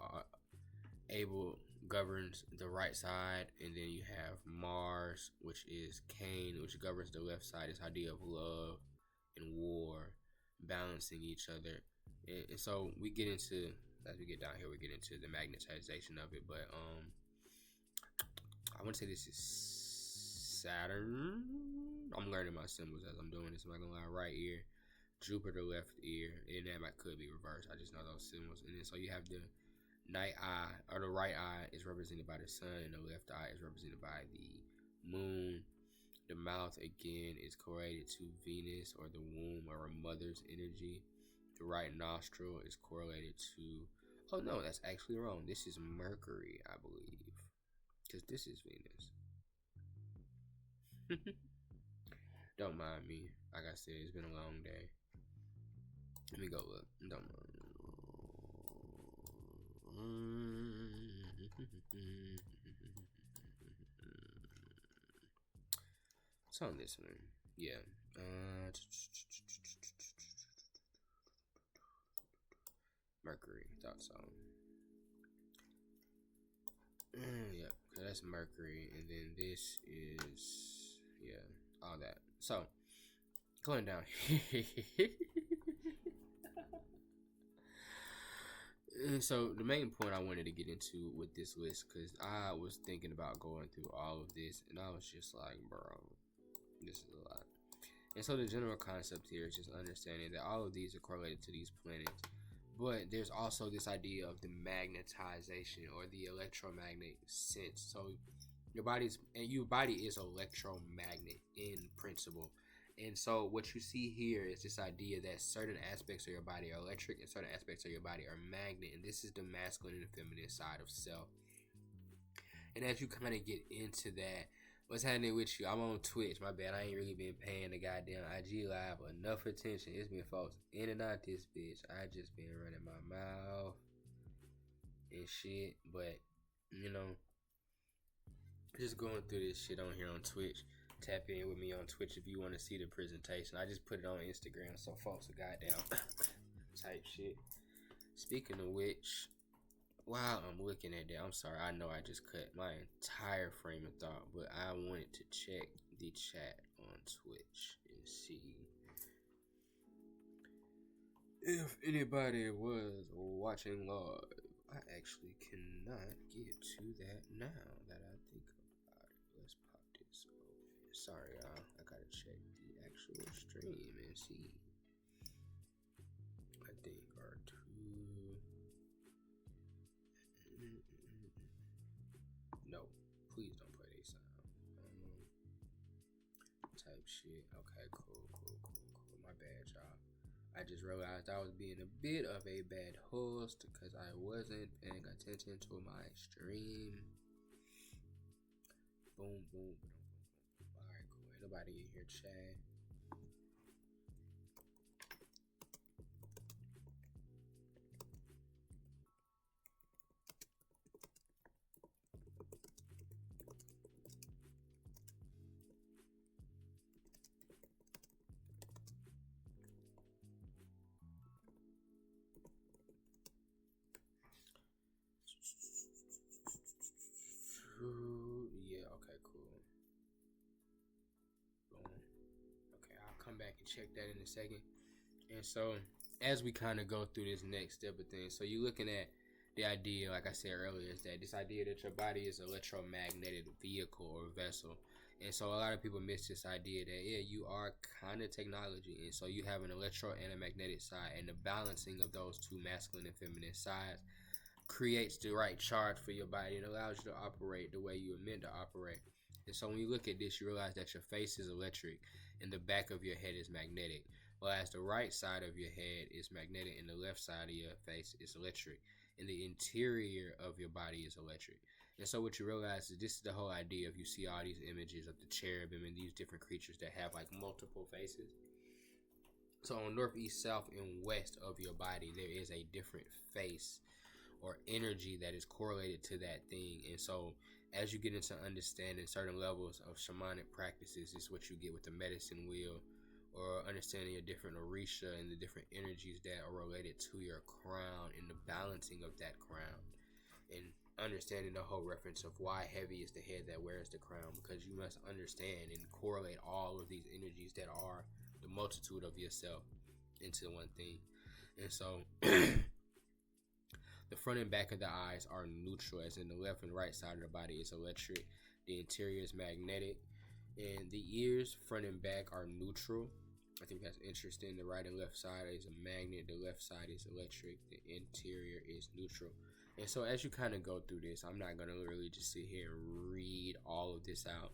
Abel, governs the right side, and then you have Mars, which is Cain, which governs the left side. This idea of love and war balancing each other. And so we get into, as we get down here, we get into the magnetization of it. But I want to say this is Saturn. I'm learning my symbols as I'm doing this. I'm not gonna lie. Right ear, Jupiter, left ear, and that could be reversed. I just know those symbols. And then so you have the night eye, or the right eye is represented by the sun, and the left eye is represented by the moon. The mouth again is correlated to Venus, or the womb, or a mother's energy. The right nostril is correlated to, oh no, that's actually wrong. This is Mercury, I believe, because this is Venus. Don't mind me. Like I said, it's been a long day. Let me go look. Don't mind. It's on this one. Yeah. Mercury. Thought so. Yeah, so that's Mercury, and then this is all that. So going down. And so the main point I wanted to get into with this list, because I was thinking about going through all of this, and I was just like, bro, this is a lot. And so the general concept here is just understanding that all of these are correlated to these planets. But there's also this idea of the magnetization or the electromagnetic sense. So your body is electromagnet in principle. And so what you see here is this idea that certain aspects of your body are electric and certain aspects of your body are magnet. And this is the masculine and feminine side of self. And as you kind of get into that, what's happening with you? I'm on Twitch. My bad. I ain't really been paying the goddamn IG live enough attention. It's been folks in and out this bitch. I just been running my mouth and shit. But, you know, just going through this shit on here on Twitch. Tap in with me on Twitch if you want to see the presentation. I just put it on Instagram so folks are goddamn type shit. Speaking of which, while I'm looking at that, I'm sorry, I know I just cut my entire frame of thought, but I wanted to check the chat on Twitch and see if anybody was watching live. I actually cannot get to that now that I think about it. Let's pop this over. Sorry, y'all. I gotta check the actual stream and see. I think R2. No, please don't play that sound. Type shit. Okay, cool. My bad, y'all. I just realized I was being a bit of a bad host because I wasn't paying attention to my stream. Boom. Alright, cool. Ain't nobody in here, Chad. Yeah, okay, cool. Boom. Okay, I'll come back and check that in a second. And so, as we kind of go through this next step of things, so you're looking at the idea, like I said earlier, is that this idea that your body is an electromagnetic vehicle or vessel. And so a lot of people miss this idea that, yeah, you are kind of technology. And so you have an electro and a magnetic side, and the balancing of those two masculine and feminine sides creates the right charge for your body. It allows you to operate the way you were meant to operate. And so when you look at this, you realize that your face is electric and the back of your head is magnetic. Whereas the right side of your head is magnetic and the left side of your face is electric. And the interior of your body is electric. And so what you realize is this is the whole idea of you see all these images of the cherubim and these different creatures that have like multiple faces. So on north, east, south, and west of your body, there is a different face or energy that is correlated to that thing. And so as you get into understanding certain levels of shamanic practices, it's what you get with the medicine wheel, or understanding your different orisha and the different energies that are related to your crown and the balancing of that crown, and understanding the whole reference of why heavy is the head that wears the crown, because you must understand and correlate all of these energies that are the multitude of yourself into one thing. And so the front and back of the eyes are neutral, as in the left and right side of the body is electric. The interior is magnetic. And the ears, front and back, are neutral. I think that's interesting. The right and left side is a magnet. The left side is electric. The interior is neutral. And so as you kind of go through this, I'm not going to really just sit here and read all of this out.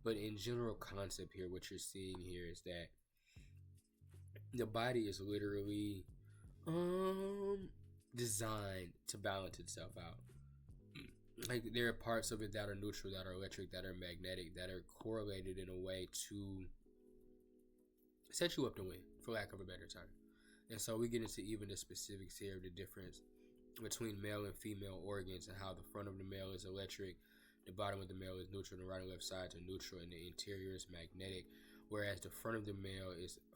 But in general concept here, what you're seeing here is that the body is literally designed to balance itself out. Like there are parts of it that are neutral, that are electric, that are magnetic, that are correlated in a way to set you up to win, for lack of a better term. And so we get into even the specifics here of the difference between male and female organs, and how the front of the male is electric, the bottom of the male is neutral, the right and left sides are neutral, and the interior is magnetic. Whereas the front of the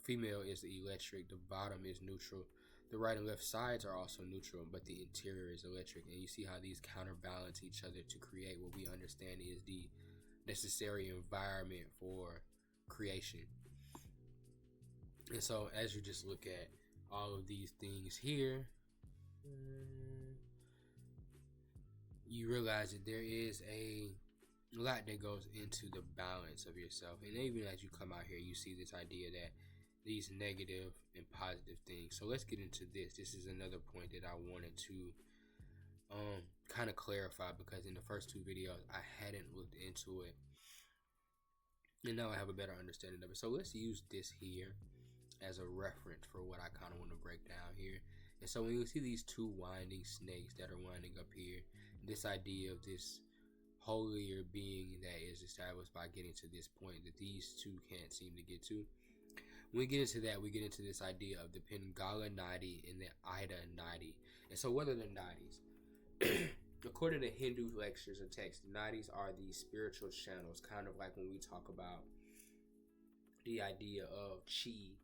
female is electric, the bottom is neutral, The right and left sides are also neutral, but the interior is electric. And you see how these counterbalance each other to create what we understand is the necessary environment for creation. And so as you just look at all of these things here, you realize that there is a lot that goes into the balance of yourself. And even as you come out here, you see this idea that these negative and positive things. So let's get into this. This is another point that I wanted to kind of clarify, because in the first two videos I hadn't looked into it, and now I have a better understanding of it. So let's use this here as a reference for what I kind of want to break down here. And so when you see these two winding snakes that are winding up here, this idea of this holier being that is established by getting to this point that these two can't seem to get to. When we get into that, we get into this idea of the Pingala Nadi and the Ida Nadi. And so what are the Nadis? According to Hindu lectures and texts, the Nadis are these spiritual channels, kind of like when we talk about the idea of chi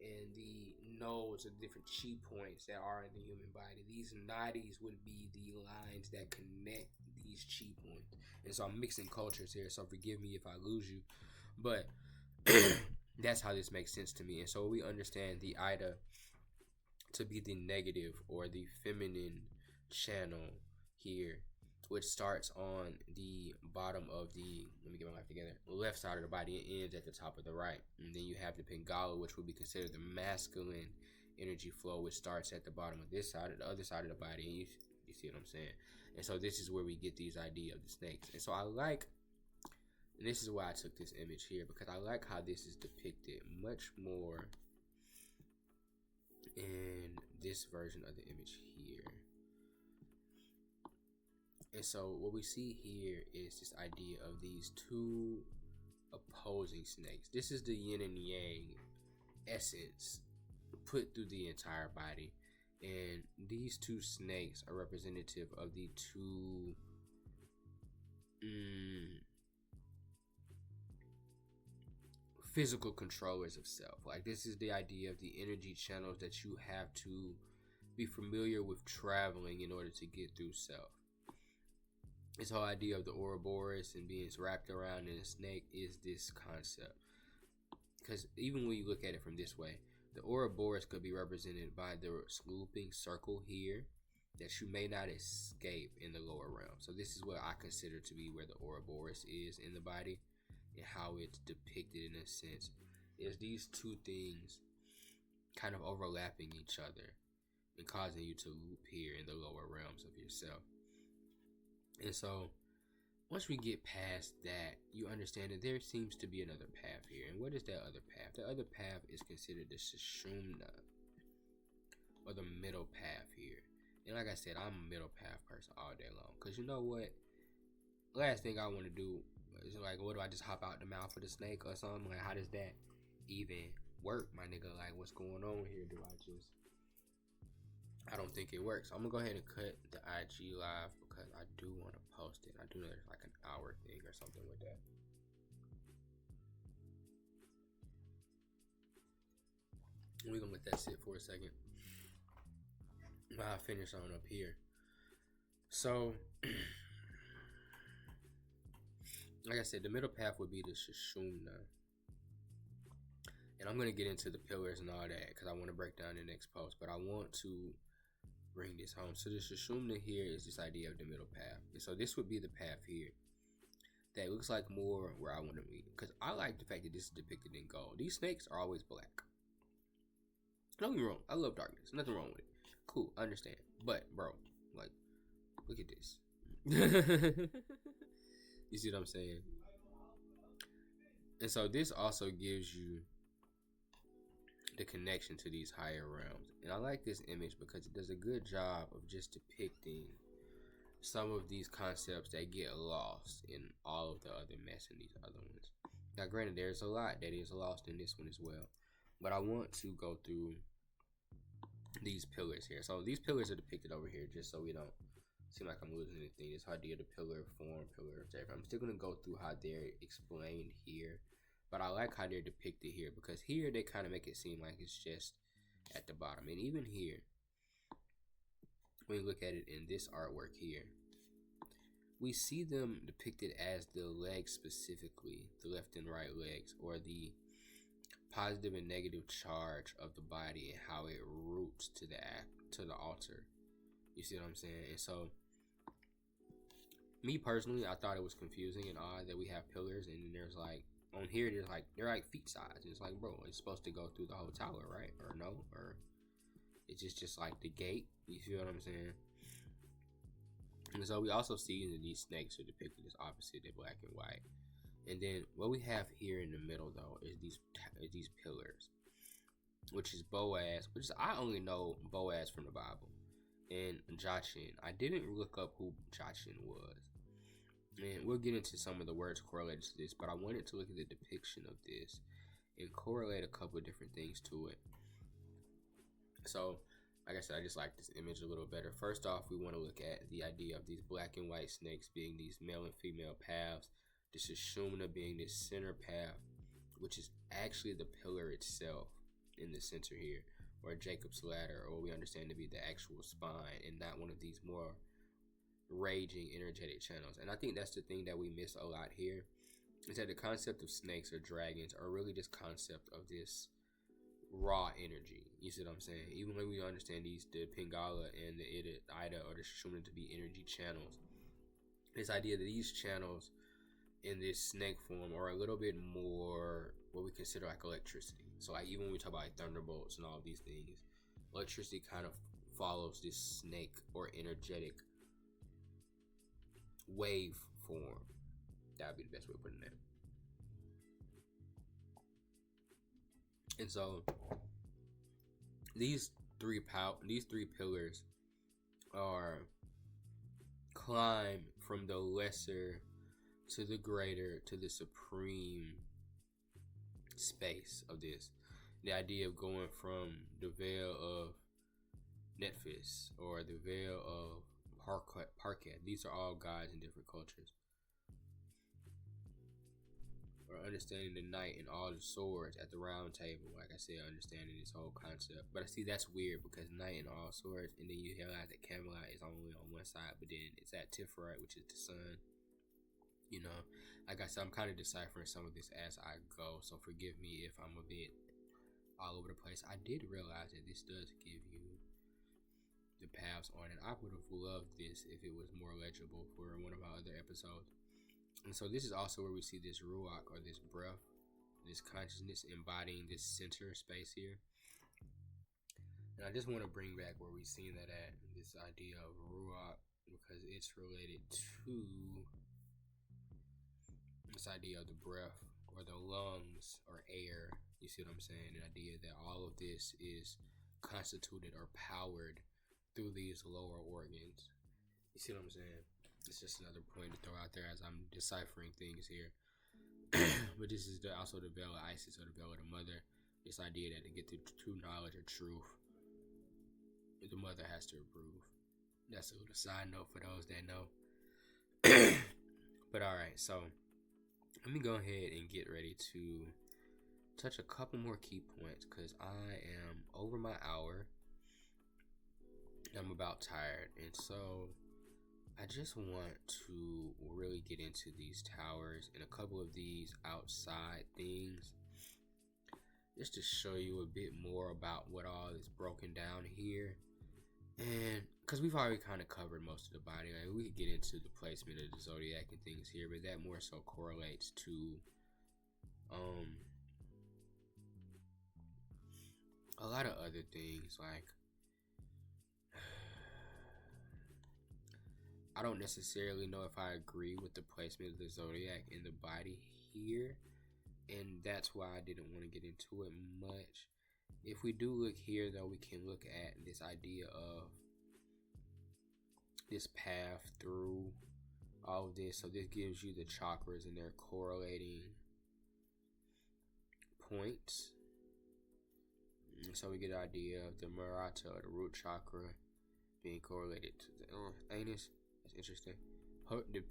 and the nodes of different chi points that are in the human body. These Nadis would be the lines that connect these chi points. And so I'm mixing cultures here, so forgive me if I lose you. But that's how this makes sense to me. And so we understand the Ida to be the negative or the feminine channel here, which starts on the bottom of the, let me get my life together, left side of the body and ends at the top of the right. And then you have the Pingala, which would be considered the masculine energy flow, which starts at the bottom of this side, of the other side of the body. And you see what I'm saying? And so this is where we get these idea of the snakes. And so I like, and this is why I took this image here, because I like how this is depicted much more in this version of the image here. And so what we see here is this idea of these two opposing snakes. This is the yin and yang essence put through the entire body. And these two snakes are representative of the two physical controllers of self. Like, this is the idea of the energy channels that you have to be familiar with traveling in order to get through self. This whole idea of the Ouroboros and being wrapped around in a snake is this concept. Because even when you look at it from this way, the Ouroboros could be represented by the looping circle here that you may not escape in the lower realm. So this is what I consider to be where the Ouroboros is in the body, and how it's depicted in a sense is these two things kind of overlapping each other and causing you to loop here in the lower realms of yourself. And so once we get past that, you understand that there seems to be another path here. And what is that other path? The other path is considered the Sushumna, or the middle path here. And like I said, I'm a middle path person all day long. Because you know what? Last thing I want to do is like, what do I just hop out the mouth of the snake or something? Like, how does that even work, my nigga? Like, what's going on here? I don't think it works. I'm going to go ahead and cut the IG live because I do want to post it. I do know there's like an hour thing or something with that. We're going to let that sit for a second while I finish on up here. So, like I said, the middle path would be the Sushumna. And I'm going to get into the pillars and all that because I want to break down the next post. But I want to bring this home. So the Sushumna here is this idea of the middle path. And so this would be the path here that looks like more where I want to be. Because I like the fact that this is depicted in gold. These snakes are always black. Don't get me wrong. I love darkness. Nothing wrong with it. Cool. I understand. But, bro, like, look at this. You see what I'm saying? And so this also gives you the connection to these higher realms. And I like this image because it does a good job of just depicting some of these concepts that get lost in all of the other mess in these other ones. Now granted, there's a lot that is lost in this one as well, but I want to go through these pillars here. So these pillars are depicted over here just so we don't seem like I'm losing anything. This idea of the pillar form, pillar of I'm still going to go through how they're explained here. But I like how they're depicted here because here they kind of make it seem like it's just at the bottom. And even here, when you look at it in this artwork here, we see them depicted as the legs specifically, the left and right legs, or the positive and negative charge of the body and how it roots to the altar. You see what I'm saying? And so, me personally, I thought it was confusing and odd that we have pillars and there's like on here there's like they're like feet size. And it's like, bro, it's supposed to go through the whole tower, right? Or no? Or it's just like the gate. You feel what I'm saying? And so we also see that these snakes are depicted as opposite, they're black and white. And then what we have here in the middle though is these pillars, which is Boaz, which is, I only know Boaz from the Bible, and Jachin. I didn't look up who Jachin was. And we'll get into some of the words correlated to this, but I wanted to look at the depiction of this and correlate a couple of different things to it. So, like I said, I just like this image a little better. First off, we want to look at the idea of these black and white snakes being these male and female paths. This is Shumna being this center path, which is actually the pillar itself in the center here, or Jacob's ladder, or what we understand to be the actual spine, and not one of these more raging energetic channels. And I think that's the thing that we miss a lot here, is that the concept of snakes or dragons are really this concept of this raw energy. You see what I'm saying? Even when we understand the Pingala and the Ida or the Shumna to be energy channels, this idea that these channels in this snake form are a little bit more what we consider like electricity. So like even when we talk about like thunderbolts and all of these things, electricity kind of follows this snake or energetic wave form. That would be the best way of putting it. And so these three pillars are climb from the lesser to the greater to the supreme space of this. The idea of going from the veil of Nephthys or the veil of Parket. These are all gods in different cultures. Or understanding the knight and all the swords at the round table. Like I said, understanding this whole concept. But I see that's weird because knight and all swords, and then you realize that Camelot is only on one side, but then it's at Tiferite, which is the sun. You know, like I said, I'm kind of deciphering some of this as I go, so forgive me if I'm a bit all over the place. I did realize that this does give you the paths on it. I would have loved this if it was more legible for one of our other episodes. And so this is also where we see this ruach, or this breath, this consciousness embodying this center space here. And I just want to bring back where we've seen that at, this idea of ruach, because it's related to this idea of the breath or the lungs or air. You see what I'm saying? The idea that all of this is constituted or powered through these lower organs. You see what I'm saying? It's just another point to throw out there as I'm deciphering things here. But this is also the veil of Isis, or the veil of the mother. This idea that to get to true knowledge or truth, the mother has to approve. That's a little side note for those that know. But alright, so let me go ahead and get ready to touch a couple more key points, because I am over my hour. I'm about tired, and so I just want to really get into these towers and a couple of these outside things, just to show you a bit more about what all is broken down here. And because we've already kind of covered most of the body, like we could get into the placement of the zodiac and things here, but that more so correlates to a lot of other things. Like, I don't necessarily know if I agree with the placement of the zodiac in the body here, and that's why I didn't want to get into it much. If we do look here, though, we can look at this idea of this path through all of this. So this gives you the chakras and their correlating points. So we get an idea of the Marata, or the root chakra, being correlated to the anus. That's interesting. The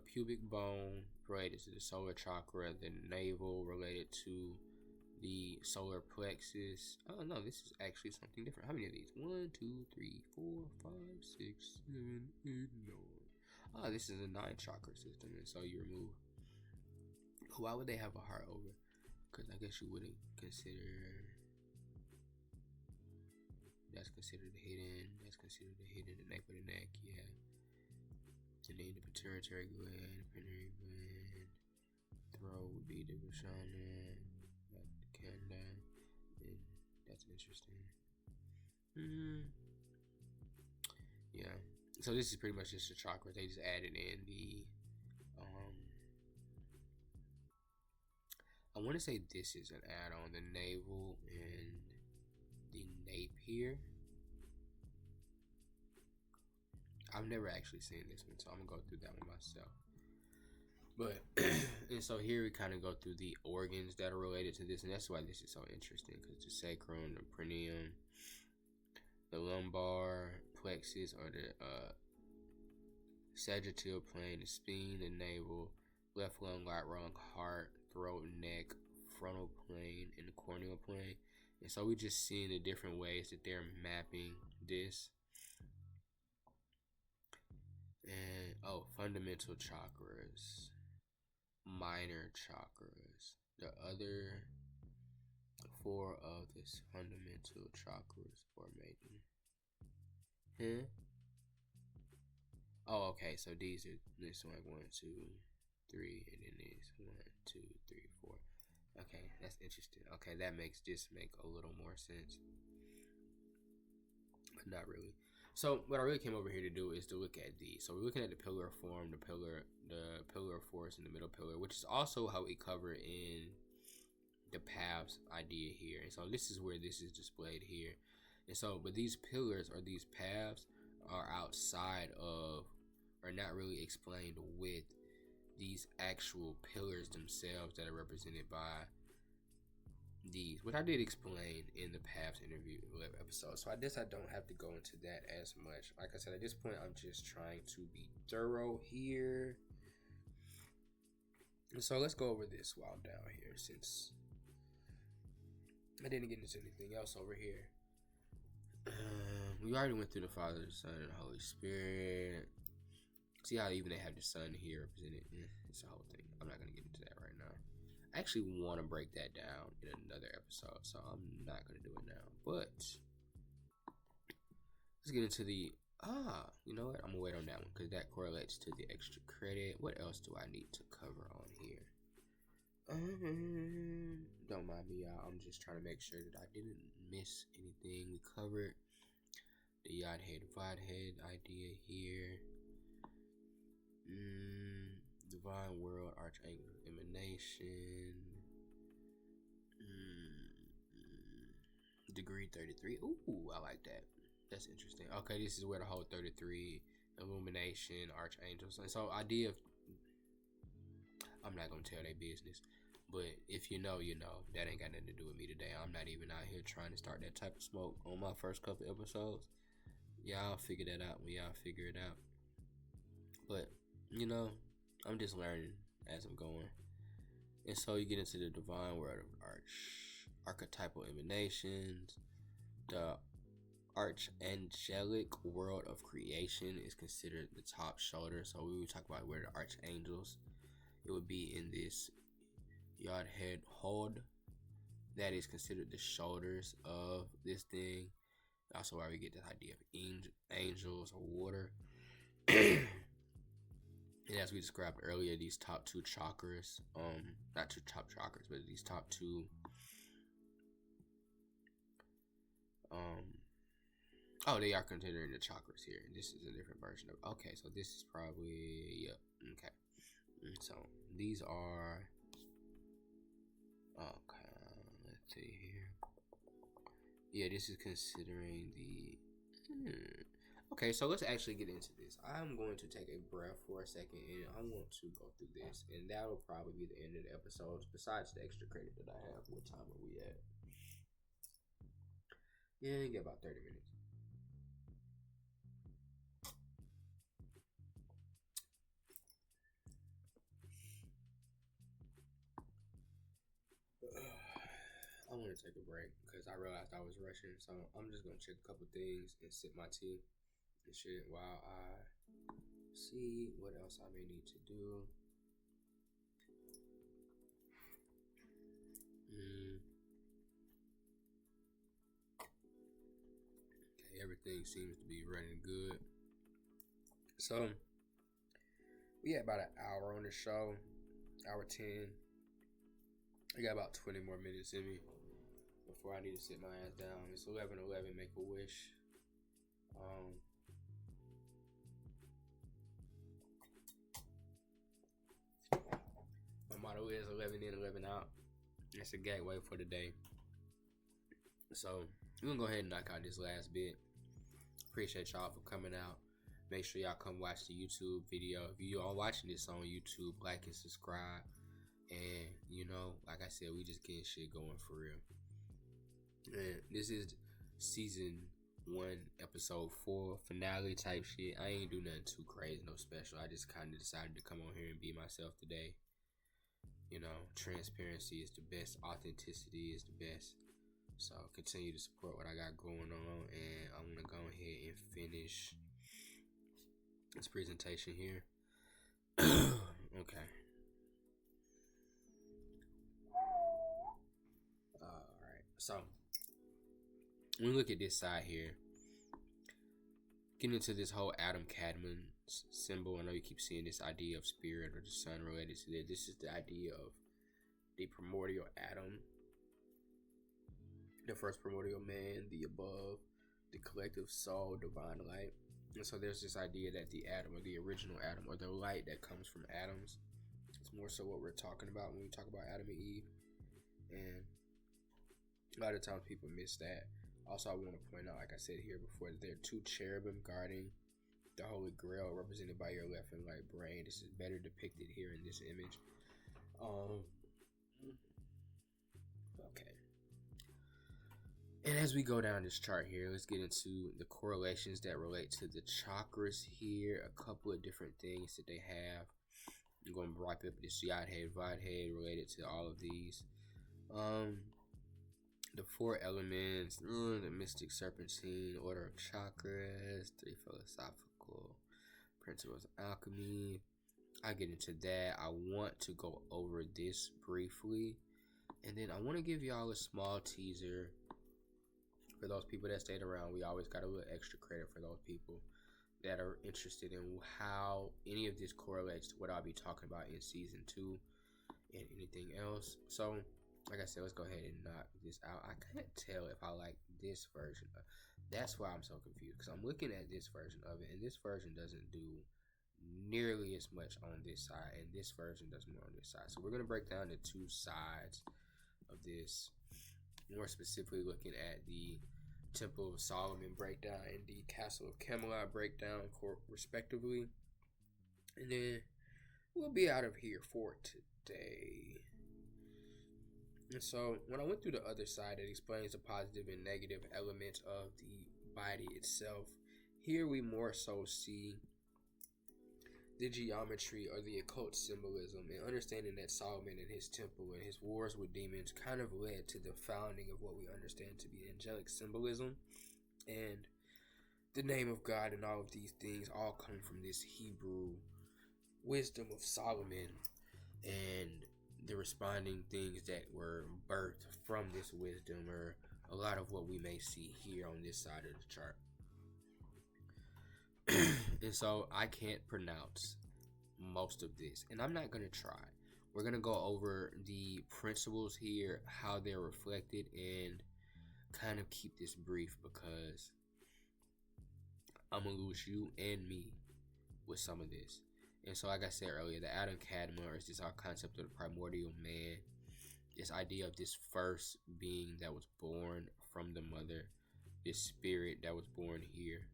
pubic bone related to the solar chakra, the navel related to the solar plexus. Oh no, this is actually something different. How many of these? 1, 2, 3, 4, 5, 6, 7, 8, 9. Oh, this is a 9 chakra system, and so you remove. Why would they have a heart over? Because I guess you wouldn't consider. That's considered hidden. That's considered the hidden. The nape of the neck, yeah. And then the pituitary gland, pituitary gland. Throat would be the Vishana, the Kanda, and that's interesting. Yeah. So this is pretty much just the chakra. They just added in the I want to say this is an add-on, the navel and the nape here. I've never actually seen this one, so I'm gonna go through that one myself. But and so here we kind of go through the organs that are related to this, and that's why this is so interesting, because the sacrum, the perineum, the lumbar plexus, or the sagittal plane, the spine, the navel, left lung, right lung, heart, throat, neck, frontal plane, and the corneal plane. And so we're just seeing the different ways that they're mapping this. And fundamental chakras, minor chakras. The other 4 of this fundamental chakras are making. Oh, okay. So these are this one 1, 2, 3, and then these 1, 2, 3, 4. Okay, that's interesting. Okay, that makes this make a little more sense, but not really. So what I really came over here to do is to look at these. So we're looking at the pillar form, the pillar of force, and the middle pillar, which is also how we cover in the paths idea here. And so this is where this is displayed here. And so, but these pillars or these paths are outside of, or not really explained with these actual pillars themselves that are represented by these, which I did explain in the past interview episode. So I guess I don't have to go into that as much. Like I said, at this point, I'm just trying to be thorough here. And so let's go over this while down here, since I didn't get into anything else over here. We already went through the Father, the Son, and the Holy Spirit. See how even they have the Son here represented? It's a whole thing. I'm not going to get into that right now. I actually want to break that down in another episode, so I'm not going to do it now. But let's get into the, you know what? I'm going to wait on that one because that correlates to the extra credit. What else do I need to cover on here? Don't mind me, y'all. I'm just trying to make sure that I didn't miss anything. We covered the Yod Head, Vod Head idea here. Divine World, Archangel Emanation. Degree 33. Ooh, I like that. That's interesting. Okay, this is where the whole 33 Illumination, Archangels. And so idea of, I'm not going to tell their business. But if you know, you know. That ain't got nothing to do with me today. I'm not even out here trying to start that type of smoke on my first couple episodes. Y'all figure that out when y'all figure it out. But, you know, I'm just learning as I'm going. And so you get into the divine world of archetypal emanations. The archangelic world of creation is considered the top shoulder. So we would talk about where the archangels, it would be in this Yod Head Hod. That is considered the shoulders of this thing. Also why we get this idea of angels or water. And as we described earlier, these top 2 chakras, not 2 top chakras, but these top 2, they are considering the chakras here. This is a different version of, okay, so this is probably, yep, okay. So these are, okay, let's see here. Yeah, this is considering the, okay, so let's actually get into this. I'm going to take a breath for a second, and I want to go through this, and that will probably be the end of the episode, besides the extra credit that I have. What time are we at? Yeah, get about 30 minutes. I want to take a break because I realized I was rushing. So I'm just gonna check a couple things and sip my tea and shit while I see what else I may need to do. Okay, everything seems to be running good. So we had about an hour on the show, hour 10. I got about 20 more minutes in me before I need to sit my ass down. It's 11:11. Make a wish. My motto is 11 in, 11 out. That's a gateway for the day. So we're gonna go ahead and knock out this last bit. Appreciate y'all for coming out. Make sure y'all come watch the YouTube video. If you are watching this on YouTube, like and subscribe. And you know, like I said, we just getting shit going for real. And this is season 1, episode 4, finale type shit. I ain't do nothing too crazy, no special. I just kind of decided to come on here and be myself today. You know, transparency is the best. Authenticity is the best. So continue to support what I got going on, and I'm gonna go ahead and finish this presentation here. Okay. Alright, so when we look at this side here, getting into this whole Adam Kadmon symbol, I know you keep seeing this idea of spirit or the sun related to this. This is the idea of the primordial Adam, the first primordial man, the above, the collective soul, divine light. And so there's this idea that the atom, or the original atom, or the light that comes from atoms, it's more so what we're talking about when we talk about Adam and Eve. And a lot of times people miss that. Also, I want to point out, like I said here before, that there are 2 cherubim guarding the Holy Grail, represented by your left and right brain. This is better depicted here in this image. Okay. And as we go down this chart here, let's get into the correlations that relate to the chakras here. A couple of different things that they have. I'm going to wrap up this Yod-Heh, Vaad-Heh related to all of these. The 4 elements, the mystic serpentine, order of chakras, 3 philosophical principles of alchemy. I get into that. I want to go over this briefly, and then I want to give y'all a small teaser for those people that stayed around. We always got a little extra credit for those people that are interested in how any of this correlates to what I'll be talking about in season 2 and anything else. So like I said, let's go ahead and knock this out. I can't tell if I like this version. That's why I'm so confused, because I'm looking at this version of it, and this version doesn't do nearly as much on this side, and this version does more on this side. So we're going to break down the 2 sides of this, more specifically looking at the Temple of Solomon breakdown and the Castle of Camelot breakdown, respectively. And then we'll be out of here for today. And so when I went through the other side, it explains the positive and negative elements of the body itself. Here we more so see the geometry or the occult symbolism, and understanding that Solomon and his temple and his wars with demons kind of led to the founding of what we understand to be angelic symbolism. And the name of God and all of these things all come from this Hebrew wisdom of Solomon and the responding things that were birthed from this wisdom, or a lot of what we may see here on this side of the chart. And so I can't pronounce most of this, and I'm not going to try. We're going to go over the principles here, how they're reflected, and kind of keep this brief, because I'm going to lose you and me with some of this. And so, like I said earlier, the Adam Kadmon is just our concept of the primordial man. This idea of this first being that was born from the mother, this spirit that was born here,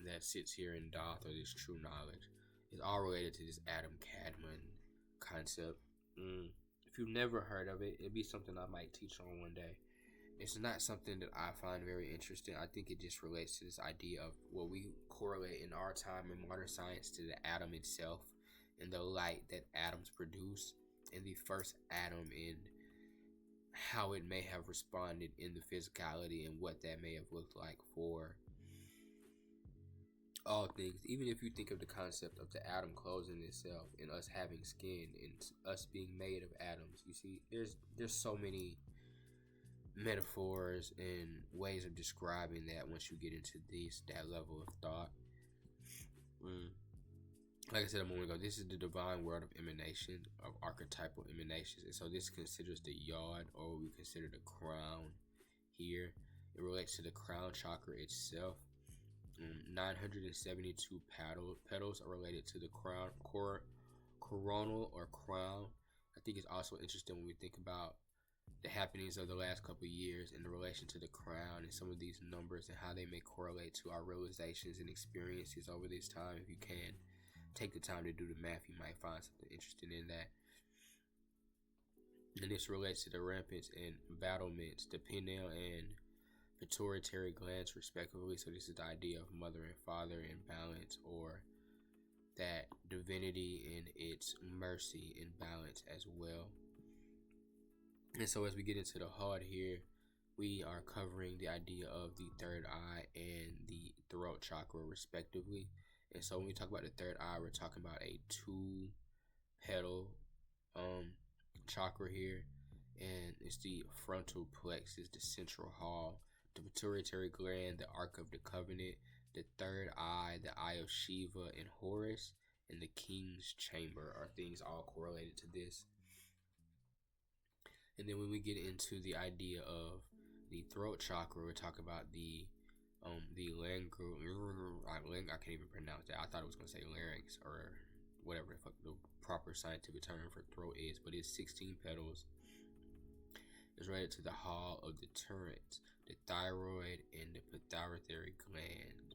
that sits here in Thoth, or this true knowledge, is all related to this Adam Kadmon concept. If you've never heard of it, it'd be something I might teach on one day. It's not something that I find very interesting. I think it just relates to this idea of what we correlate in our time in modern science to the atom itself and the light that atoms produce, and the first atom in how it may have responded in the physicality and what that may have looked like for all things. Even if you think of the concept of the atom closing itself and us having skin and us being made of atoms, you see, there's so many metaphors and ways of describing that once you get into that level of thought. Like I said a moment ago, this is the divine world of emanation, of archetypal emanations. And so this considers the yod, or what we consider the crown here. It relates to the crown chakra itself. 972 petals are related to the crown, coronal or crown. I think it's also interesting when we think about the happenings of the last couple of years in relation to the crown and some of these numbers and how they may correlate to our realizations and experiences over this time. If you can take the time to do the math, you might find something interesting in that. And this relates to the rampants and battlements, the pineal and pituitary glands respectively. So this is the idea of mother and father in balance, or that divinity in its mercy in balance as well. And so as we get into the heart here, we are covering the idea of the third eye and the throat chakra respectively. And so when we talk about the third eye, we're talking about a 2-petal chakra here, and it's the frontal plexus, the central hall, the pituitary gland, the ark of the covenant, the third eye, the eye of Shiva and Horus, and the king's chamber are things all correlated to this. And then when we get into the idea of the throat chakra, we're talking about the I can't even pronounce that. I thought it was going to say larynx or whatever the proper scientific term for throat is, but it's 16 petals. It's related to the hall of the turrets, the thyroid, and the pituitary gland.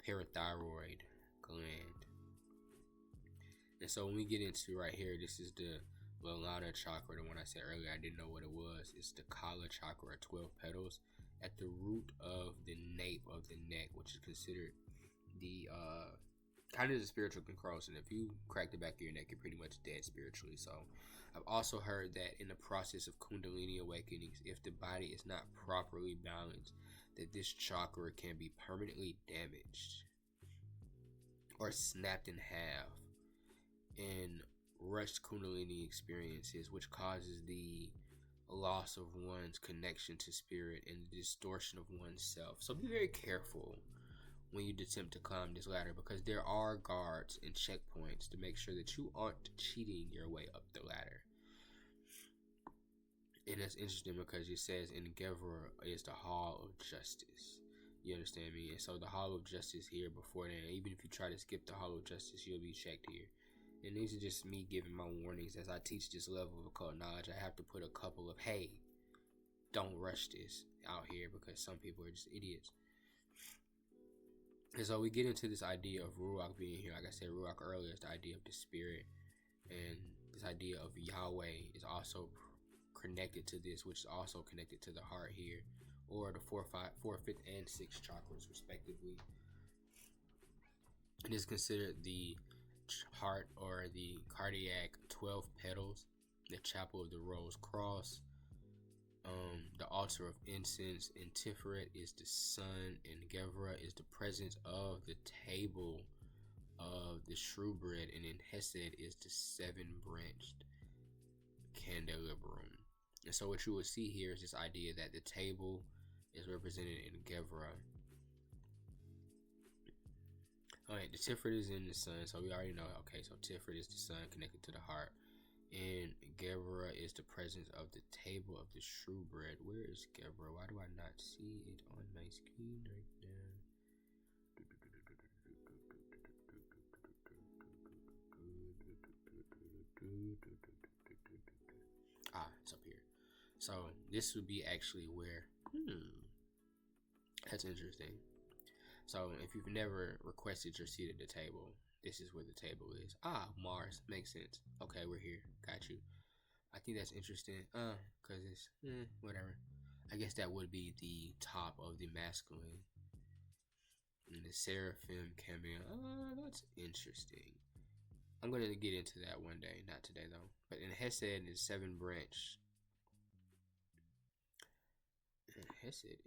Parathyroid gland. And so when we get into right here, this is the Lalana chakra, the one I said earlier. I didn't know what it was. It's the Kala chakra, 12 petals at the root of the nape of the neck, which is considered the kind of the spiritual control. And if you crack the back of your neck, you're pretty much dead spiritually. So I've also heard that in the process of Kundalini awakenings, if the body is not properly balanced, that this chakra can be permanently damaged or snapped in half in rushed Kundalini experiences, which causes the loss of one's connection to spirit and the distortion of oneself. So be very careful when you attempt to climb this ladder, because there are guards and checkpoints to make sure that you aren't cheating your way up the ladder. And that's interesting because it says in Gevra is the Hall of Justice. You understand me? And so the Hall of Justice here before then, even if you try to skip the Hall of Justice, you'll be checked here. And these are just me giving my warnings as I teach this level of occult knowledge. I have to put a couple of, hey, don't rush this out here, because some people are just idiots. And so we get into this idea of Ruach being here. Like I said, Ruach earlier is the idea of the spirit. And this idea of Yahweh is also connected to this, which is also connected to the heart here, or the 4th, 5th, and 6th chakras respectively. It is considered the heart or the cardiac 12 petals, the chapel of the rose cross, the altar of incense. In Tiferet is the sun, and Gevra is the presence of the table of the shewbread, and in Hesed is the 7-branched candelabrum. And so what you will see here is this idea that the table is represented in Gevra. Alright, the Tiferet is in the sun, so we already know. Okay, so Tiferet is the sun connected to the heart. And Gevra is the presence of the table of the shewbread. Where is Gevra? Why do I not see it on my screen right now? It's up here. So this would be actually where, that's interesting. So if you've never requested your seat at the table, this is where the table is. Mars. Makes sense. Okay, we're here. Got you. I think that's interesting. Because it's, whatever. I guess that would be the top of the masculine. And the seraphim cameo. That's interesting. I'm gonna get into that one day, not today though. But in Hesed is 7 branch. And Hesed is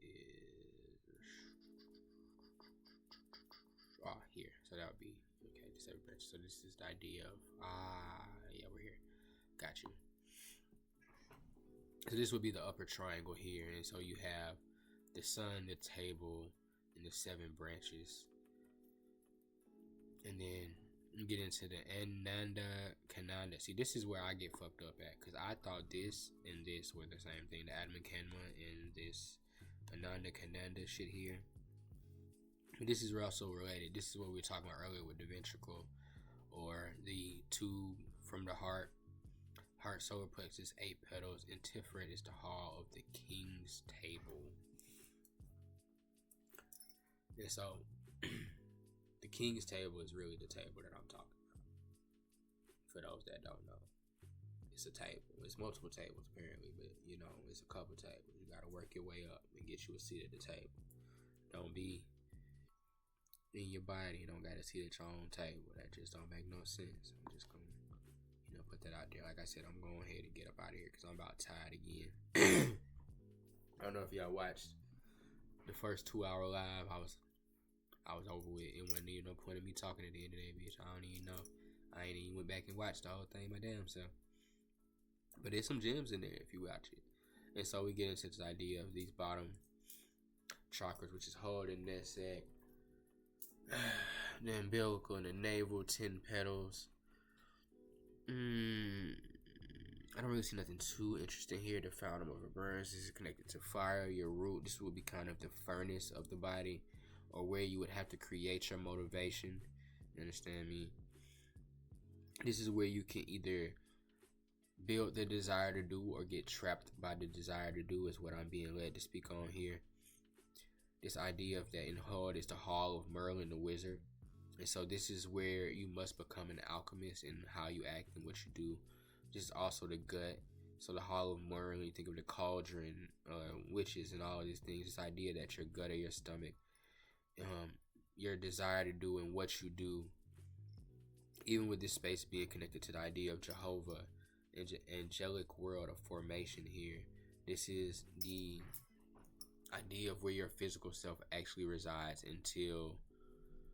here. So that would be okay. The 7 branch. So this is the idea of yeah, we're here. Got you. So this would be the upper triangle here, and so you have the sun, the table, and the 7 branches. And then you get into the Ananda Kananda. See, this is where I get fucked up at, because I thought this and this were the same thing. The Atma Kanma and this Ananda Kananda shit here. But this is also related. This is what we were talking about earlier with the ventricle, or the tube from the heart. Heart solar plexus, 8 petals, and Tiferet is the hall of the king's table. And so the king's table is really the table that I'm talking about. For those that don't know, it's a table. It's multiple tables apparently, but you know, it's a couple tables. You gotta work your way up and get you a seat at the table. Don't be in your body, you don't gotta sit at your own table. That just don't make no sense. I'm just gonna, you know, put that out there. Like I said, I'm going ahead and get up out of here because I'm about tired again. I don't know if y'all watched the first 2-hour live. I was over with. It wasn't even no point in me talking at the end of that bitch. I don't even know. I ain't even went back and watched the whole thing my damn self. But there's some gems in there if you watch it. And so we get into this idea of these bottom chakras, which is heart and nutsack, the umbilical and the navel, 10 petals. I don't really see nothing too interesting here. The fountain of a burns. This is connected to fire, your root. This would be kind of the furnace of the body, or where you would have to create your motivation. You understand me? This is where you can either build the desire to do or get trapped by the desire to do, is what I'm being led to speak on here. This idea of that in Hod is the Hall of Merlin the Wizard. And so this is where you must become an alchemist in how you act and what you do. This is also the gut. So the Hall of Merlin, you think of the cauldron, witches and all of these things. This idea that your gut or your stomach, your desire to do and what you do, even with this space being connected to the idea of Jehovah, angelic world of formation here. This is the idea of where your physical self actually resides until,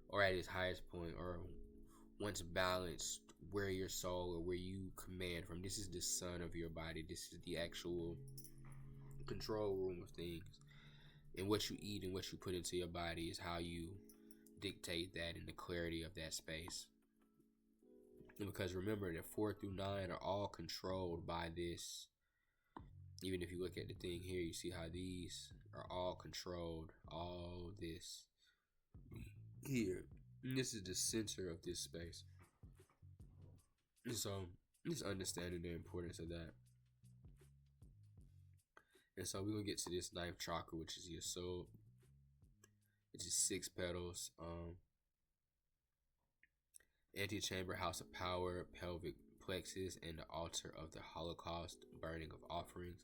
or at its highest point, or once balanced, where your soul or where you command from. This is the sun of your body. This is the actual control room of things. And what you eat and what you put into your body is how you dictate that and the clarity of that space. And because remember that 4 through 9 are all controlled by this. Even if you look at the thing here, you see how these are all controlled. All this here. And this is the center of this space. And so just understanding the importance of that. And so we're gonna get to this 9th chakra, which is your soul. Which is 6 petals. Antechamber, house of power, pelvic plexus, and the altar of the Holocaust, burning of offerings.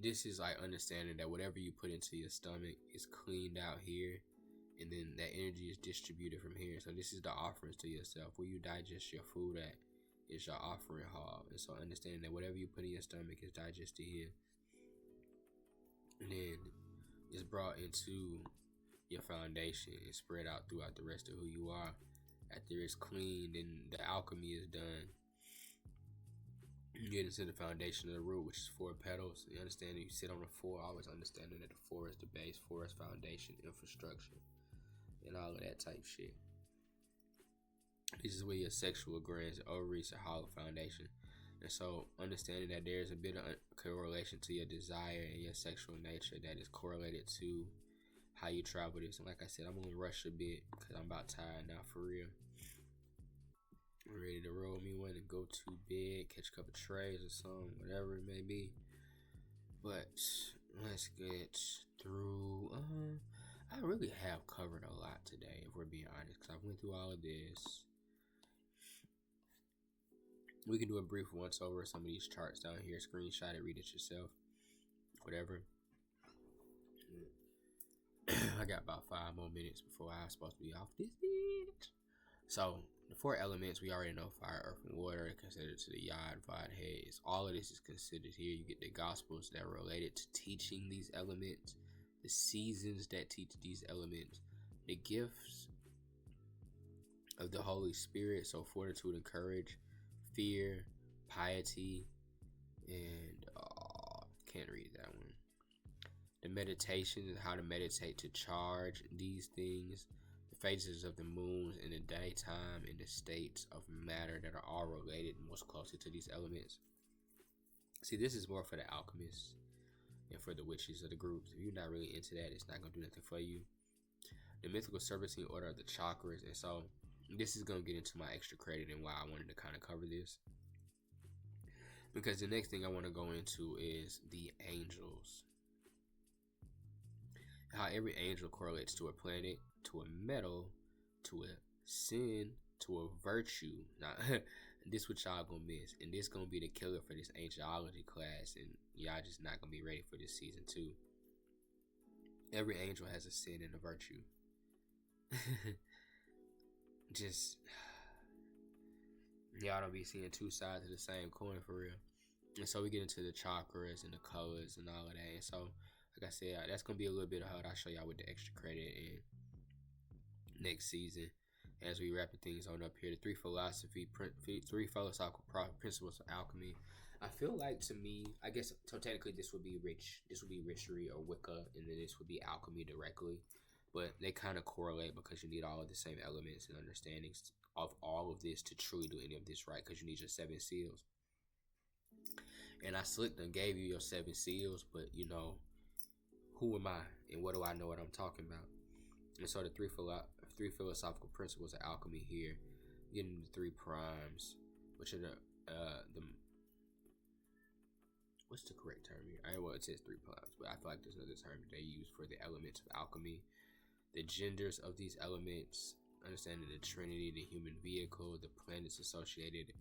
This is like understanding that whatever you put into your stomach is cleaned out here, and then that energy is distributed from here. So this is the offerings to yourself. Where you digest your food at is your offering hall. And so understanding that whatever you put in your stomach is digested here, and then it's brought into your foundation and spread out throughout the rest of who you are. After it's cleaned and the alchemy is done, you get into the foundation of the root, which is 4 petals. You understand that you sit on the 4, always understanding that the 4 is the base, 4 is foundation, infrastructure, and all of that type shit. This is where your sexual glands, ovaries, are hollow foundation. And so understanding that there's a bit of correlation to your desire and your sexual nature that is correlated to how you travel this. And like I said, I'm gonna rush a bit because I'm about tired now, for real. I'm ready to roll me one and go to bed, catch a couple trays or something, whatever it may be. But let's get through. I really have covered a lot today, if we're being honest, because I went through all of this. We can do a brief once over of some of these charts down here, screenshot it, read it yourself, whatever. I got about 5 more minutes before I'm supposed to be off this bitch. So the four elements we already know: fire, earth, and water, considered to the Yod Vadhe. All of this is considered here. You get the gospels that are related to teaching these elements, the seasons that teach these elements, the gifts of the Holy Spirit. So fortitude and courage, fear, piety, and can't read that one. The meditation and how to meditate to charge these things, the phases of the moons in the daytime, and the states of matter that are all related most closely to these elements. See, this is more for the alchemists and for the witches of the groups. If you're not really into that, it's not going to do nothing for you. The mythical serpentine order of the chakras. And so this is going to get into my extra credit and why I wanted to kind of cover this. Because the next thing I want to go into is the angels. How every angel correlates to a planet, to a metal, to a sin, to a virtue. Now, this what y'all gonna miss. And this gonna be the killer for this angelology class. And y'all just not gonna be ready for this season 2. Every angel has a sin and a virtue. Just, y'all don't be seeing two sides of the same coin for real. And so we get into the chakras and the colors and all of that. And so, like I said, that's going to be a little bit of how I'll show y'all with the extra credit in next season. As we wrap things on up here, the three philosophical principles of alchemy. I feel like, to me, I guess, so technically this would be Richery or Wicca, and then this would be alchemy directly. But they kind of correlate because you need all of the same elements and understandings of all of this to truly do any of this right, because you need your 7 seals. And I slicked and gave you your 7 seals, but you know, who am I and what do I know what I'm talking about? And so the three philosophical principles of alchemy here, getting the 3 primes, which are the what's the correct term here? Well, it says 3 primes, but I feel like there's another term they use for the elements of alchemy. The genders of these elements, understanding the trinity, the human vehicle, the planets associated,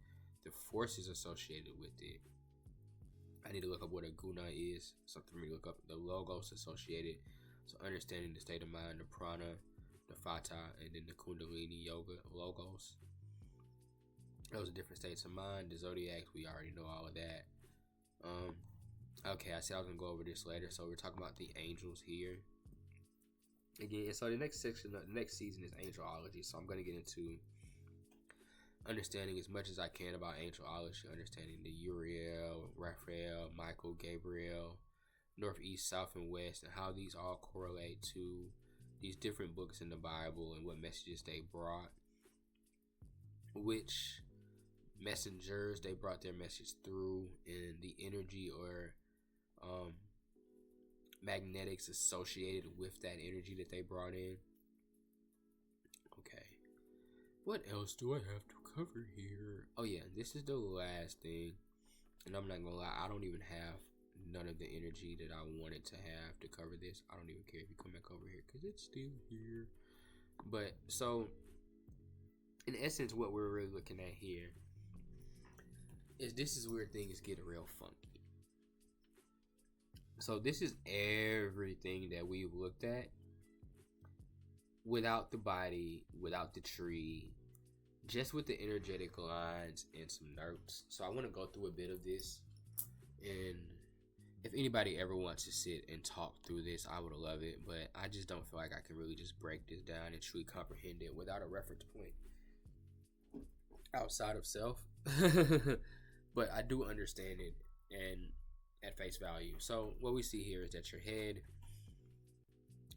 the forces associated with it. I need to look up what a guna is, something for me to look up. The logos associated, so understanding the state of mind, the prana, the fata, and then the kundalini yoga logos. Those are different states of mind. The zodiacs, we already know all of that. Okay, I said I was gonna go over this later. So we're talking about the angels here. Again, so the next section, the next season is angelology. So I'm gonna get into understanding as much as I can about angelology, understanding the Uriel, Raphael, Michael, Gabriel, North, East, South, and West, and how these all correlate to these different books in the Bible and what messages they brought, which messengers they brought their message through, and the energy or magnetics associated with that energy that they brought in. Okay, what else do I have to cover here? Oh yeah, this is the last thing, and I'm not gonna lie, I don't even have none of the energy that I wanted to have to cover this. I don't even care if you come back over here because it's still here. But so in essence, what we're really looking at here is this is where things get real funky. So this is everything that we've looked at without the body, without the tree, just with the energetic lines and some notes. So I want to go through a bit of this, and if anybody ever wants to sit and talk through this, I would love it, but I just don't feel like I can really just break this down and truly comprehend it without a reference point outside of self. But I do understand it and at face value. So what we see here is that your head,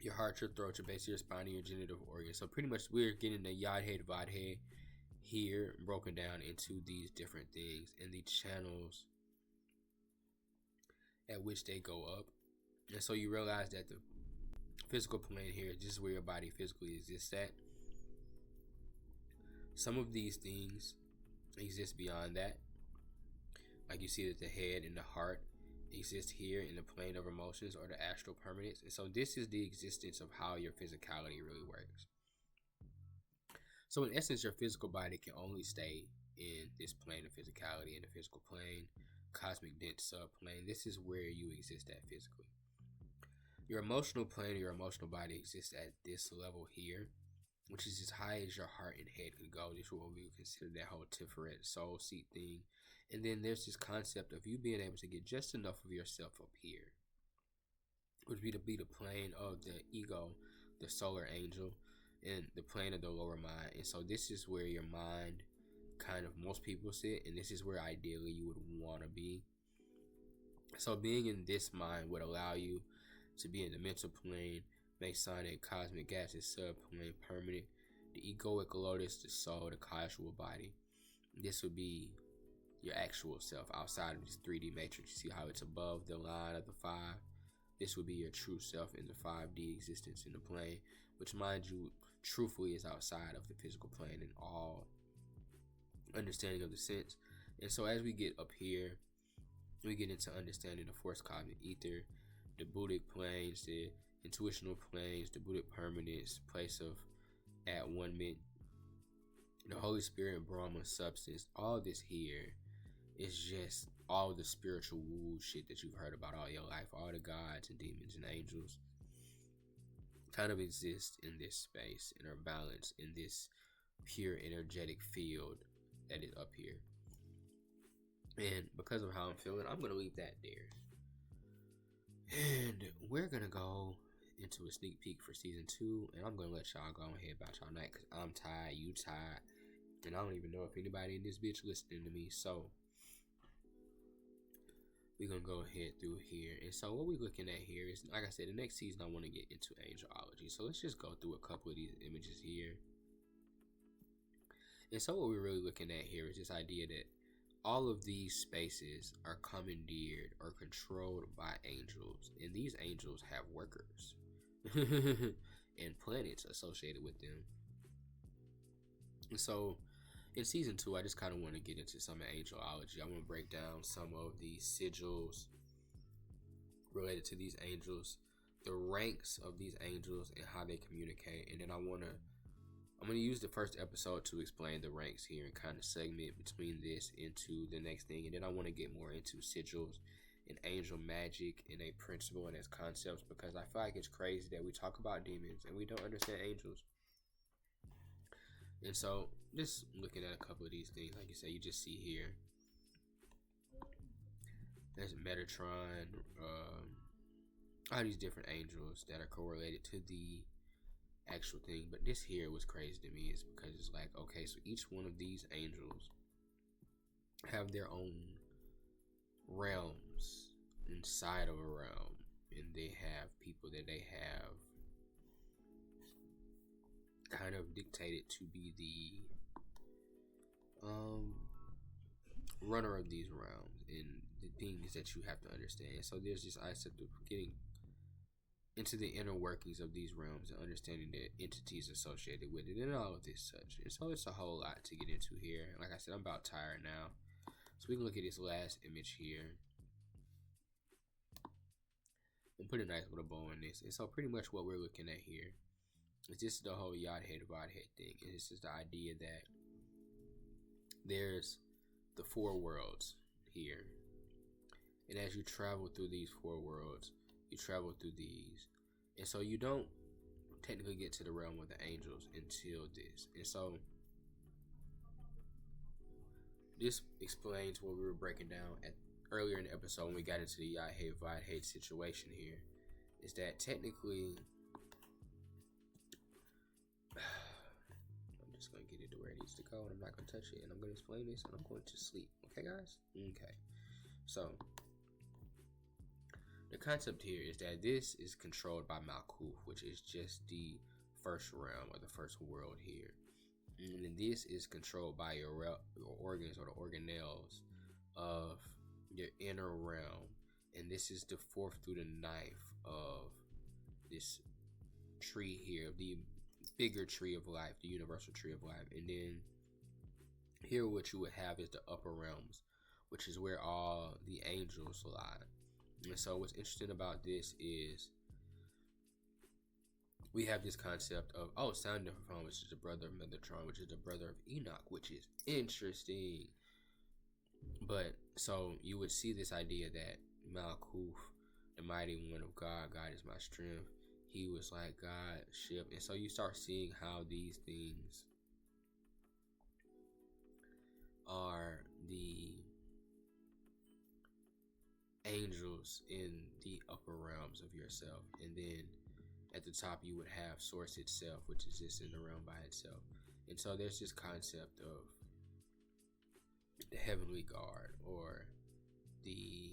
your heart, your throat, your base of your spine, and your genital organs. So pretty much we're getting the Yod-He, Vad-He here broken down into these different things and the channels at which they go up. And so you realize that the physical plane here, this is where your body physically exists at. Some of these things exist beyond that. Like you see that the head and the heart exist here in the plane of emotions or the astral permanence. And so this is the existence of how your physicality really works. So in essence, your physical body can only stay in this plane of physicality, in the physical plane, cosmic dense subplane. This is where you exist at physically. Your emotional plane, your emotional body exists at this level here. which is as high as your heart and head could go. This will be considered that whole Tiferet soul seat thing. And then there's this concept of you being able to get just enough of yourself up here, which would be the plane of the ego, the solar angel, and the plane of the lower mind. And so this is where your mind kind of most people sit, and this is where ideally you would want to be. So being in this mind would allow you to be in the mental plane, Masonic, cosmic gases, subplane, permanent, the egoic lotus, the soul, the casual body. This would be your actual self outside of this 3D matrix. You see how it's above the line of the 5? This would be your true self in the 5D existence in the plane, which, mind you, truthfully is outside of the physical plane in all understanding of the sense. And so as we get up here, we get into understanding the force cosmic ether, the Buddhic planes, the intuitional planes, the Buddhic permanence, place of at one mid, the Holy Spirit, Brahma, substance. All this here is just all the spiritual woo shit that you've heard about all your life. All the gods and demons and angels kind of exist in this space and are balanced in this pure energetic field that is up here. And because of how I'm feeling, I'm going to leave that there. And we're going to go into a sneak peek for season 2. And I'm going to let y'all go ahead about y'all night, because I'm tired, you tired. And I don't even know if anybody in this bitch listening to me. So we're going to go ahead through here. And so what we're looking at here is, like I said, the next season I want to get into angelology. So let's just go through a couple of these images here. And so what we're really looking at here is this idea that all of these spaces are commandeered or controlled by angels. And these angels have workers and planets associated with them. And so in season 2, I just kind of want to get into some angelology. I want to break down some of the sigils related to these angels, the ranks of these angels and how they communicate. And then I'm going to use the first episode to explain the ranks here and kind of segment between this into the next thing. And then I want to get more into sigils and angel magic and a principle and its concepts, because I feel like it's crazy that we talk about demons and we don't understand angels. And so just looking at a couple of these things, like you say, you just see here, there's Metatron, all these different angels that are correlated to the actual thing. But this here was crazy to me, is because it's like, okay, so each one of these angels have their own realms inside of a realm, and they have people that they have kind of dictated to be the runner of these realms and the things that you have to understand. So there's this concept of getting into the inner workings of these realms and understanding the entities associated with it and all of this such. And so it's a whole lot to get into here. Like I said, I'm about tired now. So we can look at this last image here and put a nice little bow on this. And so pretty much what we're looking at here is this is the whole Yod-Head, Vod-Head thing. And this is the idea that there's the 4 worlds here. And as you travel through these 4 worlds, you travel through these. And so you don't technically get to the realm of the angels until this. And so this explains what we were breaking down earlier in the episode when we got into the Yod-Head, Vod-Head situation here. Is that technically, I'm just going to get it to where it needs to go, and I'm not going to touch it, and I'm going to explain this, and I'm going to sleep. Okay, guys? Okay. So the concept here is that this is controlled by Malkuth, which is just the first realm or the first world here. And then this is controlled by your organs or the organelles of your inner realm. And this is the 4th through the 9th of this tree here, the bigger tree of life, the universal tree of life. And then here what you would have is the upper realms, which is where all the angels lie. And so what's interesting about this is we have this concept of, Soundinphone, which is the brother of Metatron, which is the brother of Enoch, which is interesting. But so you would see this idea that Malkuth, the mighty one of God, God is my strength, he was like Godship. And so you start seeing how these things are the angels in the upper realms of yourself. And then at the top you would have source itself, which is just in the realm by itself. And so there's this concept of the heavenly guard, or the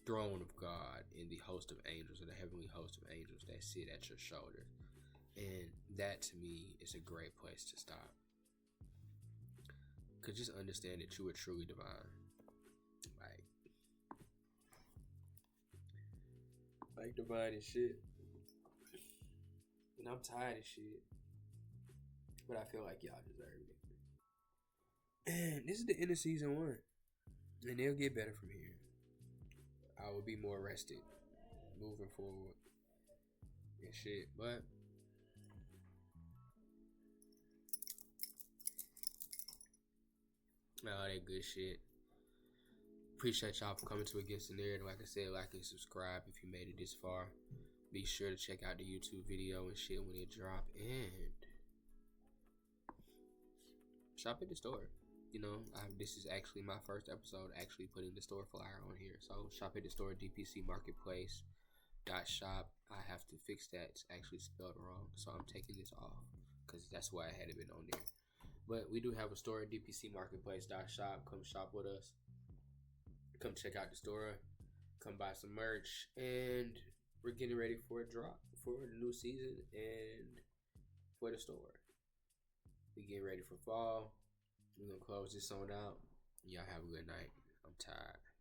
throne of God, and the host of angels, or the heavenly host of angels that sit at your shoulder. And that to me is a great place to stop. Cause just understand that you are truly divine. Like divine as shit. And I'm tired of shit. But I feel like y'all deserve it. And this is the end of season 1. And they'll get better from here. I will be more rested moving forward and shit. But all that good shit. Appreciate y'all for coming to Against the Narrative. Like I said, like and subscribe if you made it this far. Be sure to check out the YouTube video and shit when it drop. And shop at the store. You know, this is actually my first episode actually putting the store flyer on here. So shop at the store, DPC Marketplace .shop. I have to fix that. It's actually spelled wrong. So I'm taking this off because that's why I had it been on there. But we do have a store at DPC Marketplace .shop. Come shop with us. Come check out the store. Come buy some merch. And we're getting ready for a drop for the new season and for the store. We getting ready for fall. We're going to close this on out. Y'all have a good night. I'm tired.